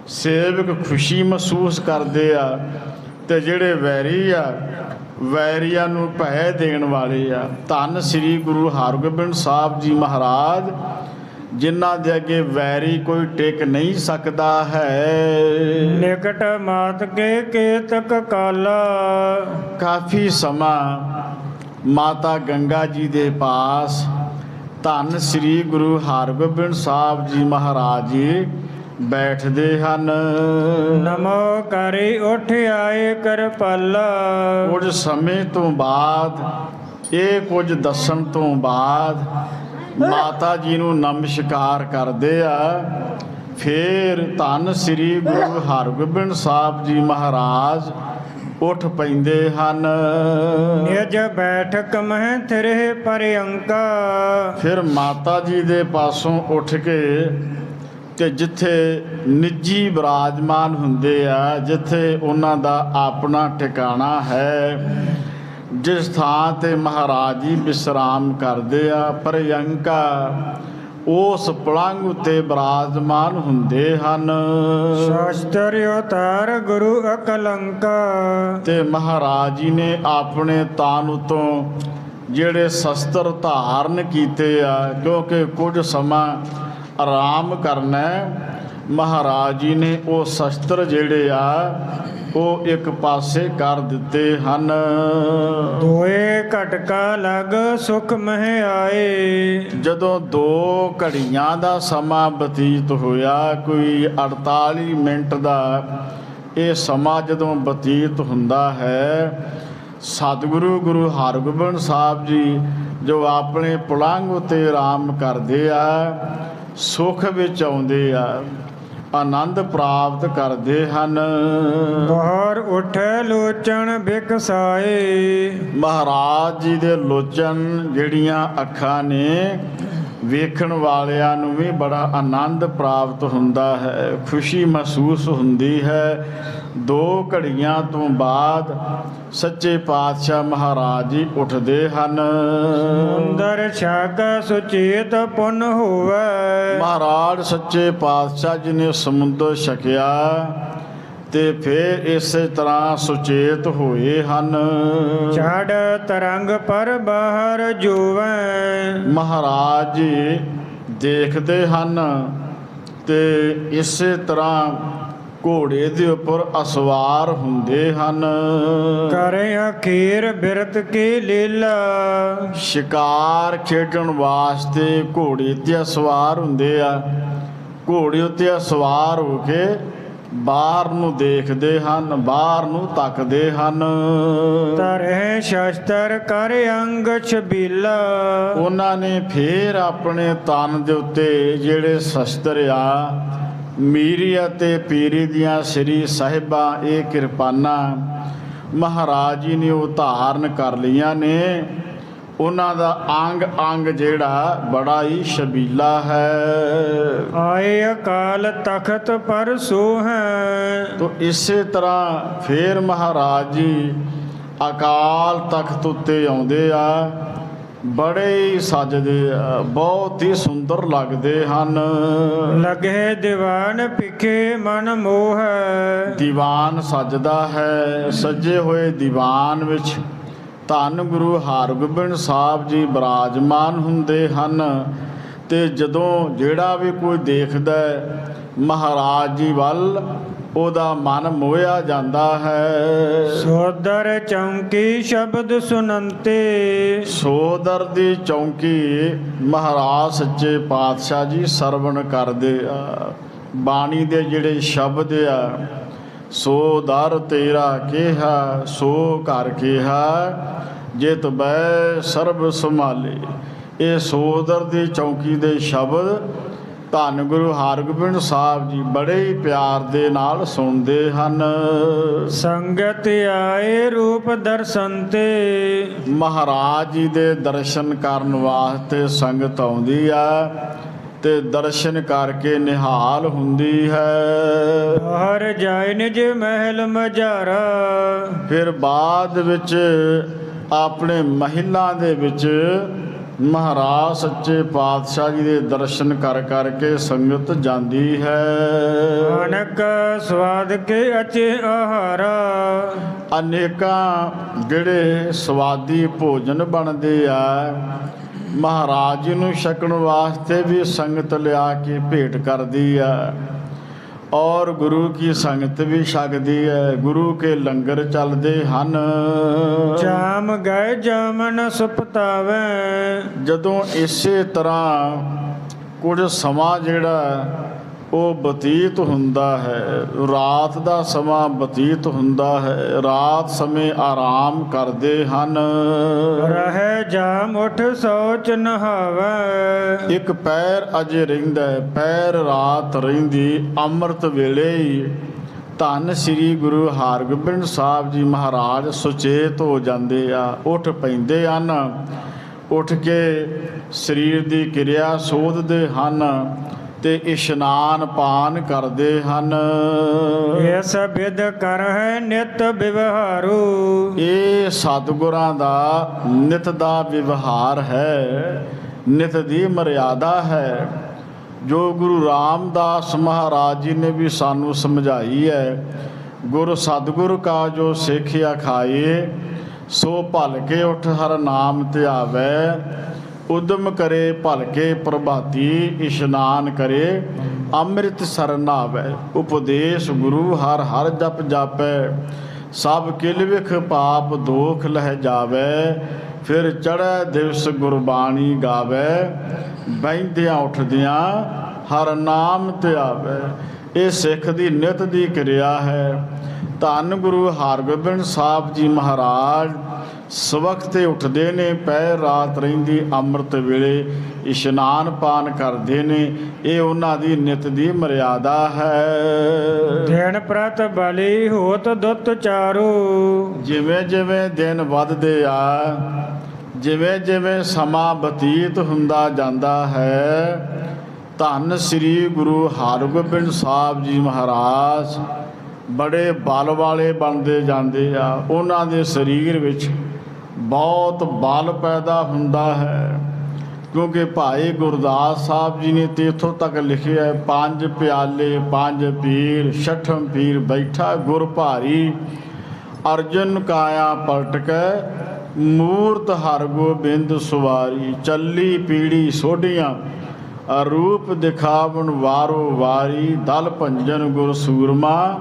ਸੇਵਕ ਖੁਸ਼ੀ ਮਹਿਸੂਸ ਕਰਦੇ ਆ ਤੇ ਜਿਹੜੇ ਵੈਰੀ ਆ ਵੈਰੀਆਂ ਨੂੰ ਭੈ ਦੇਣ ਵਾਲੇ ਆ। ਧੰਨ ਸ੍ਰੀ ਗੁਰੂ ਹਰਗੋਬਿੰਦ ਸਾਹਿਬ ਜੀ ਮਹਾਰਾਜ, ਜਿਨ੍ਹਾਂ ਦੇ ਅੱਗੇ ਵੈਰੀ ਕੋਈ ਟਿਕ ਨਹੀਂ ਸਕਦਾ ਹੈ। ਨਿਕਟ ਮਾਤ ਕੇ ਕੇਤਕ ਕਾਲਾ। ਕਾਫੀ ਸਮਾਂ ਮਾਤਾ ਗੰਗਾ ਜੀ ਦੇ ਪਾਸ ਧੰਨ ਸ੍ਰੀ ਗੁਰੂ ਹਰਗੋਬਿੰਦ ਸਾਹਿਬ ਜੀ ਮਹਾਰਾਜ ਜੀ ਬੈਠਦੇ ਹਨ। ਨਮੋ ਕਰੀ ਉੱਠ ਆਏ ਕਿਰਪਾਲਾ। ਕੁਝ ਸਮੇਂ ਤੋਂ ਬਾਅਦ, ਇਹ ਕੁਝ ਦੱਸਣ ਤੋਂ ਬਾਅਦ ਮਾਤਾ ਜੀ ਨੂੰ ਨਮਸਕਾਰ ਕਰਦੇ ਆ। ਫਿਰ ਧੰਨ ਸ੍ਰੀ ਗੁਰੂ ਹਰਗੋਬਿੰਦ ਸਾਹਿਬ ਜੀ ਮਹਾਰਾਜ ਉੱਠ ਪੈਂਦੇ ਹਨ। ਨਿਜ ਬੈਠਕ ਮਹਿ ਥਿਰੇ ਪਰਅੰਕਾ। ਫਿਰ ਮਾਤਾ ਜੀ ਦੇ ਪਾਸੋਂ ਉੱਠ ਕੇ ਤੇ ਜਿੱਥੇ ਨਿੱਜੀ ਬਿਰਾਜਮਾਨ ਹੁੰਦੇ ਆ, ਜਿੱਥੇ ਉਹਨਾਂ ਦਾ ਆਪਣਾ ਟਿਕਾਣਾ ਹੈ, ਜਿਸ ਥਾਂ ਤੇ ਮਹਾਰਾਜ ਜੀ ਵਿਸ਼ਰਾਮ ਕਰਦੇ ਆ, ਪਰਅੰਕਾ, ਉਸ ਪਲੰਘ ਉੱਤੇ ਬਿਰਾਜਮਾਨ ਹੁੰਦੇ ਹਨ। ਸ਼ਾਸਤਰ ਉਤਾਰ ਗੁਰੂ ਅਕਲੰਕਾ। ਤੇ ਮਹਾਰਾਜ ਜੀ ਨੇ ਆਪਣੇ ਤਾਨ ਉਤੋਂ ਜਿਹੜੇ ਸ਼ਸਤਰ ਧਾਰਨ ਕੀਤੇ ਆ, ਕਿਉਂਕਿ ਕੁਝ ਸਮਾਂ ਆਰਾਮ ਕਰਨਾ, ਮਹਾਰਾਜ ਜੀ ਨੇ ਉਹ ਸ਼ਸਤਰ ਜਿਹੜੇ ਆ ਉਹ ਇੱਕ ਪਾਸੇ ਕਰ ਦਿੱਤੇ ਹਨ। ਦੋਏ ਘਟਕਾ ਲਗ ਸੁਖ ਮਹਿ ਆਏ। ਜਦੋਂ 2 ਘੜੀਆਂ ਦਾ ਸਮਾਂ ਬਤੀਤ ਹੋਇਆ, ਕੋਈ 48 ਮਿੰਟ ਦਾ ਇਹ ਸਮਾਂ ਜਦੋਂ ਬਤੀਤ ਹੁੰਦਾ ਹੈ, ਸਤਿਗੁਰੂ ਗੁਰੂ ਹਰਗੋਬਿੰਦ ਸਾਹਿਬ ਜੀ ਜੋ ਆਪਣੇ ਪਲੰਘ ਉੱਤੇ ਆਰਾਮ ਕਰਦੇ ਆ, ਸੁਖ ਵਿੱਚ ਆਉਂਦੇ ਆ, ਆਨੰਦ ਪ੍ਰਾਪਤ ਕਰਦੇ ਹਨ। ਬਾਹਰ ਉਠੈ ਲੋਚਨ ਬਿਕਸਾਏ। ਮਹਾਰਾਜ ਜੀ ਦੇ ਲੋਚਨ, ਜਿਹੜੀਆਂ ਅੱਖਾਂ ਨੇ, ਵੇਖਣ ਵਾਲਿਆਂ ਨੂੰ ਵੀ ਬੜਾ ਆਨੰਦ ਪ੍ਰਾਪਤ ਹੁੰਦਾ ਹੈ, ਖੁਸ਼ੀ ਮਹਿਸੂਸ ਹੁੰਦੀ ਹੈ। 2 ਘੜੀਆਂ ਤੋਂ ਬਾਅਦ ਸੱਚੇ ਪਾਤਸ਼ਾਹ ਮਹਾਰਾਜ ਜੀ ਉੱਠਦੇ ਹਨ। ਅੰਦਰ ਛਕ ਸੁਚੇਤ ਪੁੰਨ ਹੋਵੇ। ਮਹਾਰਾਜ ਸੱਚੇ ਪਾਤਸ਼ਾਹ ਜੀ ਨੇ ਸਮੁੰਦਰ ਛਕਿਆ ਤੇ ਫਿਰ ਇਸੇ ਤਰ੍ਹਾਂ ਸੁਚੇਤ ਹੋਏ ਹਨ। ਚੜ ਤਰੰਗ ਪਰ ਬਾਹਰ ਜੋਵੈ। ਮਹਾਰਾਜ ਜੀ ਦੇਖਦੇ ਹਨ ਤੇ ਇਸੇ ਤਰ੍ਹਾਂ ਘੋੜੇ ਦੇ ਉੱਪਰ ਅਸਵਾਰ ਹੁੰਦੇ ਹਨ। ਕਰੇ ਅਖੀਰ ਬਿਰਤ ਕੀ ਲੀਲਾ। ਸ਼ਿਕਾਰ ਖੇਡਣ ਵਾਸਤੇ ਘੋੜੇ ਤੇ ਸਵਾਰ ਹੁੰਦੇ ਆ। ਘੋੜੇ ਉੱਤੇ ਸਵਾਰ ਹੋ ਕੇ ਬਾਹਰ ਨੂੰ ਦੇਖਦੇ ਹਨ, ਬਾਹਰ ਨੂੰ ਤੱਕਦੇ ਹਨ। ਤਰਹਿ ਸ਼ਸਤਰ ਕਰ ਅੰਗ ਛਬੀਲਾ। ਉਹਨਾਂ ਨੇ ਫੇਰ ਆਪਣੇ ਤਨ ਦੇ ਉੱਤੇ ਜਿਹੜੇ ਸ਼ਸਤਰ ਆ, ਮੀਰੀ ਅਤੇ ਪੀਰੀ ਦੀਆਂ ਸ੍ਰੀ ਸਾਹਿਬਾਂ, ਇਹ ਕਿਰਪਾਨਾਂ ਮਹਾਰਾਜ ਜੀ ਨੇ ਉਹ ਧਾਰਨ ਕਰ ਲਈਆਂ ਨੇ। ਉਹਨਾਂ ਦਾ ਅੰਗ ਅੰਗ ਜਿਹੜਾ ਬੜਾ ਹੀ ਛਬੀਲਾ ਹੈ। ਆਏ ਅਕਾਲ ਤਖਤ ਪਰ ਸੋਹੈ। ਤੋ ਇਸੇ ਤਰ੍ਹਾਂ ਫੇਰ ਮਹਾਰਾਜ ਜੀ ਅਕਾਲ ਤਖਤ ਉੱਤੇ ਆਉਂਦੇ ਆ, ਬੜੇ ਹੀ ਸਜਦੇ ਆ, ਬਹੁਤ ਹੀ ਸੁੰਦਰ ਲੱਗਦੇ ਹਨ। ਲਗੇ ਦੀਵਾਨ ਪਿਖੇ ਮਨ ਮੋਹ। ਦੀਵਾਨ ਸਜਦਾ ਹੈ, ਸਜੇ ਹੋਏ ਦੀਵਾਨ ਵਿੱਚ ਧੰਨ ਗੁਰੂ ਹਰਗੋਬਿੰਦ ਸਾਹਿਬ ਜੀ ਬਿਰਾਜਮਾਨ ਹੁੰਦੇ ਹਨ। ਤੇ ਜਦੋਂ ਜਿਹੜਾ ਵੀ ਕੋਈ ਦੇਖਦਾ ਮਹਾਰਾਜ ਜੀ ਵੱਲ, ਉਹਦਾ ਮਨ ਮੋਹਿਆ ਜਾਂਦਾ ਹੈ। ਸੋਦਰ ਚੌਂਕੀ ਸ਼ਬਦ ਸੁਨੰਤੇ। ਸੋਦਰ ਦੀ ਚੌਂਕੀ ਮਹਾਰਾਜ ਸੱਚੇ ਪਾਤਸ਼ਾਹ ਜੀ ਸਰਵਣ ਕਰਦੇ ਆ। ਬਾਣੀ ਦੇ ਜਿਹੜੇ ਸ਼ਬਦ ਆ, ਸੋ ਦਰ ਤੇਰਾ ਕਿਹਾ, ਸੋ ਘਰ ਕਿਹਾ, ਜਿਤ ਬੈ ਸਰਬ ਸੰਭਾਲੇ। ਇਹ ਸੋਦਰ ਦੀ ਚੌਂਕੀ ਦੇ ਸ਼ਬਦ ਧੰਨ ਗੁਰੂ ਹਰਗੋਬਿੰਦ ਸਾਹਿਬ ਜੀ ਬੜੇ ਹੀ ਪਿਆਰ ਦੇ ਨਾਲ ਸੁਣਦੇ ਹਨ। ਸੰਗਤ ਆਏ ਰੂਪ ਦਰਸ਼ਨ ਤੇ। ਮਹਾਰਾਜ ਜੀ ਦੇ ਦਰਸ਼ਨ ਕਰਨ ਵਾਸਤੇ ਸੰਗਤ ਆਉਂਦੀ ਆ ਤੇ ਦਰਸ਼ਨ ਕਰਕੇ ਨਿਹਾਲ ਹੁੰਦੀ ਹੈ। ਬਾਹਰ ਜਾਏ ਨਿਜ ਮਹਿਲ ਮਝਾਰਾ। ਫਿਰ ਬਾਅਦ ਵਿੱਚ ਆਪਣੇ ਮਹਿਲਾਂ ਦੇ ਵਿੱਚ ਮਹਾਰਾਜ ਸੱਚੇ ਪਾਤਸ਼ਾਹ ਜੀ ਦੇ ਦਰਸ਼ਨ ਕਰ ਕਰਕੇ ਸੰਗਤ ਜਾਂਦੀ ਹੈ। ਅਨਕ ਸਵਾਦ ਕੇ ਅਚੇ ਆਹਾਰਾ, ਅਨੇਕਾਂ ਜਿਹੜੇ ਸਵਾਦੀ ਭੋਜਨ ਬਣਦੇ ਆ ਮਹਾਰਾਜ ਜੀ ਨੂੰ ਛਕਣ ਵਾਸਤੇ ਵੀ ਸੰਗਤ ਲਿਆ ਕੇ ਭੇਟ ਕਰਦੀ ਆ ਔਰ ਗੁਰੂ ਕੀ ਸੰਗਤ ਵੀ ਛਕਦੀ ਹੈ। ਗੁਰੂ ਕੇ ਲੰਗਰ ਚੱਲਦੇ ਹਨ। ਜਾਮ ਗਏ ਜਾਮਨ ਸੁਪਤਾਵੇ, ਜਦੋਂ ਇਸੇ ਤਰ੍ਹਾਂ ਕੁਝ ਸਮਾਂ ਜਿਹੜਾ ਉਹ ਬਤੀਤ ਹੁੰਦਾ ਹੈ, ਰਾਤ ਦਾ ਸਮਾਂ ਬਤੀਤ ਹੁੰਦਾ ਹੈ, ਰਾਤ ਸਮੇਂ ਆਰਾਮ ਕਰਦੇ ਹਨ। ਰਹੇ ਜਾਮ ਉਠ ਸੋਚ ਨਹਾਵੇ, ਇੱਕ ਪੈਰ ਅਜੇ ਰਹਿੰਦਾ ਹੈ, ਪੈਰ ਰਾਤ ਰਹਿੰਦੀ ਅੰਮ੍ਰਿਤ ਵੇਲੇ ਹੀ ਧੰਨ ਸ੍ਰੀ ਗੁਰੂ ਹਰਗੋਬਿੰਦ ਸਾਹਿਬ ਜੀ ਮਹਾਰਾਜ ਸੁਚੇਤ ਹੋ ਜਾਂਦੇ ਆ, ਉੱਠ ਪੈਂਦੇ ਹਨ। ਉੱਠ ਕੇ ਸਰੀਰ ਦੀ ਕਿਰਿਆ ਸੋਧਦੇ ਹਨ ਤੇ ਇਸ਼ਨਾਨ ਪਾਨ ਕਰਦੇ ਹਨ। ਇਸ ਬਿਦ ਕਰ ਹੈ ਨਿਤ ਵਿਵਹਾਰੂ, ਇਹ ਸਤਿਗੁਰਾਂ ਦਾ ਨਿਤ ਦਾ ਵਿਵਹਾਰ ਹੈ, ਨਿਤ ਦੀ ਮਰਿਆਦਾ ਹੈ ਜੋ ਗੁਰੂ ਰਾਮਦਾਸ ਮਹਾਰਾਜ ਜੀ ਨੇ ਵੀ ਸਾਨੂੰ ਸਮਝਾਈ ਹੈ। ਗੁਰ ਸਤਿਗੁਰ ਕਾ ਜੋ ਸਿੱਖਿਆ ਖਾਏ, ਸੋ ਭਲ ਕੇ ਉਠ ਹਰ ਨਾਮ ਧਿਆਵੈ। ਉਦਮ ਕਰੇ ਭਲਕੇ ਪ੍ਰਭਾਤੀ, ਇਸ਼ਨਾਨ ਕਰੇ ਅੰਮ੍ਰਿਤ ਸਰ ਨਾਵੈ। ਉਪਦੇਸ਼ ਗੁਰੂ ਹਰ ਹਰ ਜਪ ਜਾਪੈ, ਸਭ ਕਿਲ ਵਿਖ ਪਾਪ ਦੋਖ ਲਹਿ ਜਾਵੈ। ਫਿਰ ਚੜ੍ਹੈ ਦਿਵਸ ਗੁਰਬਾਣੀ ਗਾਵੈ, ਬਹਿੰਦਿਆਂ ਉੱਠਦਿਆਂ ਹਰ ਨਾਮ ਧਿਆਵੈ। ਇਹ ਸਿੱਖ ਦੀ ਨਿਤ ਦੀ ਕਿਰਿਆ ਹੈ। ਧੰਨ ਗੁਰੂ ਹਰਗੋਬਿੰਦ ਸਾਹਿਬ ਜੀ ਮਹਾਰਾਜ ਸਵਖਤੇ ਉੱਠਦੇ ਨੇ, ਪੈਰ ਰਾਤ ਰਹਿੰਦੀ ਅੰਮ੍ਰਿਤ ਵੇਲੇ ਇਸ਼ਨਾਨ ਪਾਨ ਕਰਦੇ ਨੇ। ਇਹ ਉਹਨਾਂ ਦੀ ਨਿਤ ਦੀ ਮਰਿਆਦਾ ਹੈ। ਦਿਨ ਪ੍ਰਤ ਬਲੀ ਹੋਤ ਦੁੱਤ ਚਾਰੂ, ਜਿਵੇਂ ਜਿਵੇਂ ਦਿਨ ਵੱਧਦੇ ਆ, ਜਿਵੇਂ ਜਿਵੇਂ ਸਮਾਂ ਬਤੀਤ ਹੁੰਦਾ ਜਾਂਦਾ ਹੈ, ਧੰਨ ਸ੍ਰੀ ਗੁਰੂ ਹਰਗੋਬਿੰਦ ਸਾਹਿਬ ਜੀ ਮਹਾਰਾਜ ਬੜੇ ਬਲ ਵਾਲੇ ਬਣਦੇ ਜਾਂਦੇ ਆ। ਉਹਨਾਂ ਦੇ ਸਰੀਰ ਵਿੱਚ ਬਹੁਤ ਬਲ ਪੈਦਾ ਹੁੰਦਾ ਹੈ, ਕਿਉਂਕਿ ਭਾਈ ਗੁਰਦਾਸ ਸਾਹਿਬ ਜੀ ਨੇ ਤੇ ਇੱਥੋਂ ਤੱਕ ਲਿਖਿਆ ਹੈ, ਪੰਜ ਪਿਆਲੇ ਪੰਜ ਪੀਰ, ਛਠਮ ਪੀਰ ਬੈਠਾ ਗੁਰ ਭਾਰੀ। ਅਰਜਨ ਕਾਇਆ ਪਲਟ ਕੇ ਮੂਰਤ ਹਰਗੋਬਿੰਦ ਸੁਵਾਰੀ। ਚੱਲੀ ਪੀੜੀ ਸੋਢੀਆਂ ਰੂਪ ਦਿਖਾਵਣ ਵਾਰੋ ਵਾਰੀ। ਦਲ ਭੰਜਨ ਗੁਰ ਸੂਰਮਾ,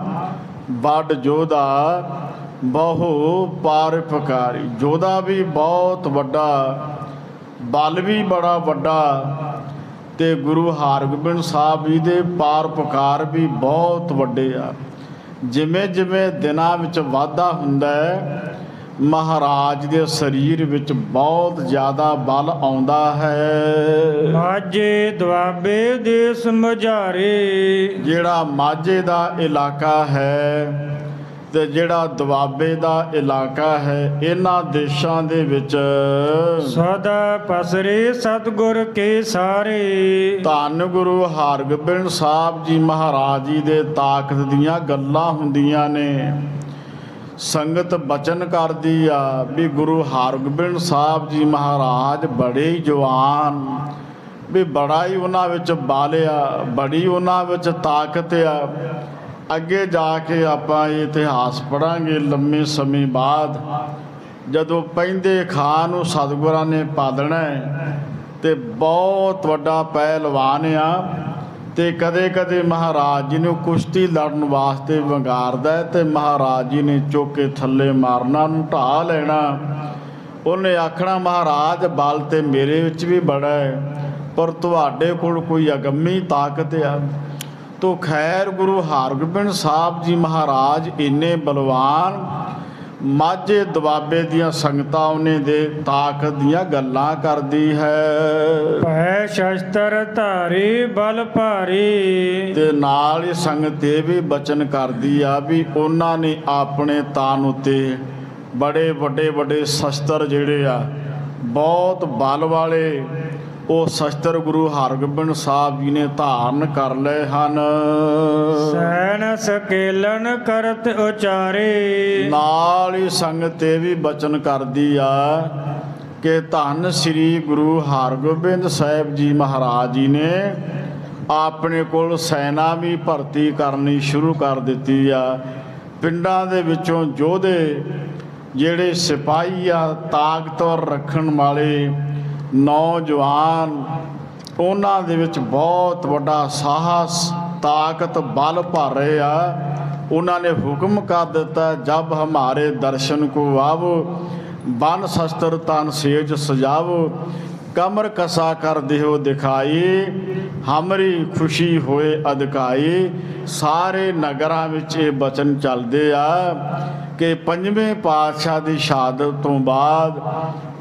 ਵੱਡ ਜੋਧਾ ਬਹੁ ਪਾਰਪਕਾਰੀ। ਜੋਧਾ ਵੀ ਬਹੁਤ ਵੱਡਾ, ਬਲ ਵੀ ਬੜਾ ਵੱਡਾ, ਤੇ ਗੁਰੂ ਹਰਗੋਬਿੰਦ ਸਾਹਿਬ ਜੀ ਦੇ ਪਾਰਪਕਾਰ ਵੀ ਬਹੁਤ ਵੱਡੇ ਆ। ਜਿਵੇਂ ਜਿਵੇਂ ਦਿਨਾਂ ਵਿੱਚ ਵਾਧਾ ਹੁੰਦਾ ਹੈ, ਮਹਾਰਾਜ ਦੇ ਸਰੀਰ ਵਿੱਚ ਬਹੁਤ ਜ਼ਿਆਦਾ ਬਲ ਆਉਂਦਾ ਹੈ। ਮਾਝੇ ਦੁਆਬੇ ਦੇਸ ਮਝਾਰੇ, ਜਿਹੜਾ ਮਾਝੇ ਦਾ ਇਲਾਕਾ ਹੈ ਤੇ ਜਿਹੜਾ ਦੁਆਬੇ ਦਾ ਇਲਾਕਾ ਹੈ, ਇਹਨਾਂ ਦੇਸ਼ਾਂ ਦੇ ਵਿੱਚ ਸਦਾ ਪਸਰੇ ਸਤਿਗੁਰ ਕੇ ਸਾਰੇ। ਧੰਨ ਗੁਰੂ ਹਰਗੋਬਿੰਦ ਸਾਹਿਬ ਜੀ ਮਹਾਰਾਜ ਜੀ ਦੇ ਤਾਕਤ ਦੀਆਂ ਗੱਲਾਂ ਹੁੰਦੀਆਂ ਨੇ। ਸੰਗਤ ਬਚਨ ਕਰਦੀ ਆ ਵੀ ਗੁਰੂ ਹਰਗੋਬਿੰਦ ਸਾਹਿਬ ਜੀ ਮਹਾਰਾਜ ਬੜੇ ਹੀ ਜਵਾਨ, ਵੀ ਬੜਾ ਹੀ ਉਹਨਾਂ ਵਿੱਚ ਬਲ ਆ, ਬੜੀ ਉਹਨਾਂ ਵਿੱਚ ਤਾਕਤ ਆ। ਅੱਗੇ ਜਾ ਕੇ ਆਪਾਂ ਇਹ ਇਤਿਹਾਸ ਪੜ੍ਹਾਂਗੇ ਲੰਮੇ ਸਮੇਂ ਬਾਅਦ, ਜਦੋਂ ਪੈਂਦੇ ਖਾਂ ਨੂੰ ਸਤਿਗੁਰਾਂ ਨੇ ਪਾਦਣਾ ਤੇ ਬਹੁਤ ਵੱਡਾ ਪਹਿਲਵਾਨ ਆ, ਤੇ ਕਦੇ ਕਦੇ ਮਹਾਰਾਜ ਜੀ ਨੂੰ ਕੁਸ਼ਤੀ ਲੜਨ ਵਾਸਤੇ ਵੰਗਾਰਦਾ ਤੇ ਮਹਾਰਾਜ ਜੀ ਨੇ ਚੁੱਕ ਕੇ ਥੱਲੇ ਮਾਰਨਾ, ਉਹਨੂੰ ਢਾਹ ਲੈਣਾ। ਉਹਨੇ ਆਖਣਾ ਮਹਾਰਾਜ ਬਲ ਤੇ ਮੇਰੇ ਵਿੱਚ ਵੀ ਬੜਾ ਹੈ, ਪਰ ਤੁਹਾਡੇ ਕੋਲ ਕੋਈ ਅਗੰਮੀ ਤਾਕਤ ਆ। ਤੋ ਖੈਰ ਗੁਰੂ ਹਰਗੋਬਿੰਦ ਸਾਹਿਬ ਜੀ ਮਹਾਰਾਜ ਇੰਨੇ ਬਲਵਾਨ, ਮਾਝੇ ਦੁਆਬੇ ਦੀਆਂ ਸੰਗਤਾਂ ਉਹਨੇ ਦੇ ਤਾਕਤ ਦੀਆਂ ਗੱਲਾਂ ਕਰਦੀ ਹੈ। ਭੈ ਸ਼ਸਤਰ ਧਾਰੀ ਬਲ ਭਾਰੀ, ਤੇ ਨਾਲ ਹੀ ਸੰਗਤ ਇਹ ਵੀ ਬਚਨ ਕਰਦੀ ਆ ਵੀ ਉਹਨਾਂ ਨੇ ਆਪਣੇ ਤਾਨ ਉੱਤੇ ਬੜੇ ਵੱਡੇ ਵੱਡੇ ਸ਼ਸਤਰ ਜਿਹੜੇ ਆ, ਬਹੁਤ ਬਲ ਵਾਲੇ ਉਹ ਸ਼ਸਤਰ ਗੁਰੂ ਹਰਗੋਬਿੰਦ ਸਾਹਿਬ ਜੀ ਨੇ ਧਾਰਨ ਕਰ ਲਏ ਹਨ। ਸੈਨ ਸਕੇਲਨ ਕਰਤ ਉਚਾਰੇ, ਨਾਲ ਹੀ ਸੰਗਤ ਇਹ ਵੀ ਬਚਨ ਕਰਦੀ ਆ ਕਿ ਧੰਨ ਸ੍ਰੀ ਗੁਰੂ ਹਰਗੋਬਿੰਦ ਸਾਹਿਬ ਜੀ ਮਹਾਰਾਜ ਜੀ ਨੇ ਆਪਣੇ ਕੋਲ ਸੈਨਾ ਵੀ ਭਰਤੀ ਕਰਨੀ ਸ਼ੁਰੂ ਕਰ ਦਿੱਤੀ ਆ। ਪਿੰਡਾਂ ਦੇ ਵਿੱਚੋਂ ਯੋਧੇ ਜਿਹੜੇ ਸਿਪਾਹੀ ਆ, ਤਾਕਤਵਰ ਰੱਖਣ ਵਾਲੇ ਨੌਜਵਾਨ, ਉਹਨਾਂ ਦੇ ਵਿੱਚ ਬਹੁਤ ਵੱਡਾ ਸਾਹਸ, ਤਾਕਤ, ਬਲ ਭਰ ਰਹੇ ਆ। ਉਹਨਾਂ ਨੇ ਹੁਕਮ ਕਰ ਦਿੱਤਾ, ਜਬ ਹਮਾਰੇ ਦਰਸ਼ਨ ਕੋ ਆਵੋ, ਬਨ ਸ਼ਸਤਰ ਤਨ ਸੇਜ ਸਜਾਵੋ, ਕਮਰ ਕਸਾ ਕਰ ਦਿਓ ਦਿਖਾਈ, ਹਮਰੀ ਖੁਸ਼ੀ ਹੋਏ ਅਧਿਕਾਈ। ਸਾਰੇ ਨਗਰਾਂ ਵਿੱਚ ਇਹ ਬਚਨ ਚੱਲਦੇ ਆ ਕਿ ਪੰਜਵੇਂ ਪਾਤਸ਼ਾਹ ਦੀ ਸ਼ਹਾਦਤ ਤੋਂ ਬਾਅਦ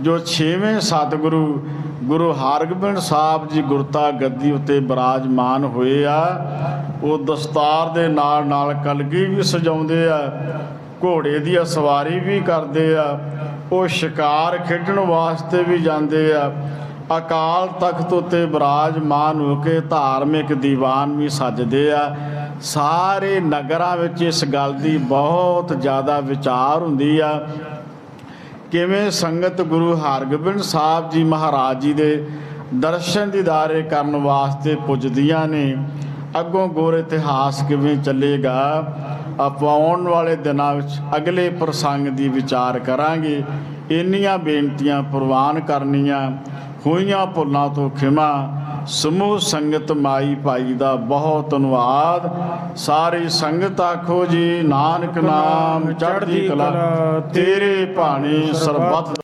ਜੋ ਛੇਵੇਂ ਸਤਿਗੁਰੂ ਗੁਰੂ ਹਰਗੋਬਿੰਦ ਸਾਹਿਬ ਜੀ ਗੁਰਤਾ ਗੱਦੀ ਉੱਤੇ ਬਿਰਾਜਮਾਨ ਹੋਏ ਆ, ਉਹ ਦਸਤਾਰ ਦੇ ਨਾਲ ਨਾਲ ਕਲਗੀ ਵੀ ਸਜਾਉਂਦੇ ਆ, ਘੋੜੇ ਦੀ ਸਵਾਰੀ ਵੀ ਕਰਦੇ ਆ, ਉਹ ਸ਼ਿਕਾਰ ਖੇਡਣ ਵਾਸਤੇ ਵੀ ਜਾਂਦੇ ਆ। ਅਕਾਲ ਤਖਤ ਉੱਤੇ ਬਿਰਾਜਮਾਨ ਹੋ ਕੇ ਧਾਰਮਿਕ ਦੀਵਾਨ ਵੀ ਸੱਜਦੇ ਆ। ਸਾਰੇ ਨਗਰਾਂ ਵਿੱਚ ਇਸ ਗੱਲ ਦੀ ਬਹੁਤ ਜ਼ਿਆਦਾ ਵਿਚਾਰ ਹੁੰਦੀ ਆ, ਕਿਵੇਂ ਸੰਗਤ ਗੁਰੂ ਹਰਗੋਬਿੰਦ ਸਾਹਿਬ ਜੀ ਮਹਾਰਾਜ ਜੀ ਦੇ ਦਰਸ਼ਨ ਦੀਦਾਰੇ ਕਰਨ ਵਾਸਤੇ ਪੁੱਜਦੀਆਂ ਨੇ। ਅੱਗੋਂ ਗੁਰ ਇਤਿਹਾਸ ਕਿਵੇਂ ਚੱਲੇਗਾ, ਆਪਾਂ ਆਉਣ ਵਾਲੇ ਦਿਨਾਂ ਵਿੱਚ ਅਗਲੇ ਪ੍ਰਸੰਗ ਦੀ ਵਿਚਾਰ ਕਰਾਂਗੇ। ਇੰਨੀਆਂ ਬੇਨਤੀਆਂ ਪ੍ਰਵਾਨ ਕਰਨੀਆਂ, ਹੋਈਆਂ ਭੁੱਲਾਂ ਤੋਂ ਖਿਮਾ। ਸਮੂਹ ਸੰਗਤ ਮਾਈ ਭਾਈ ਦਾ ਬਹੁਤ ਧੰਨਵਾਦ। ਸਾਰੀ ਸੰਗਤ ਆਖੋ ਜੀ, ਨਾਨਕ ਨਾਮ ਚੜ੍ਹਦੀ ਕਲਾ, ਤੇਰੇ ਭਾਣੇ ਸਰਬੱਤ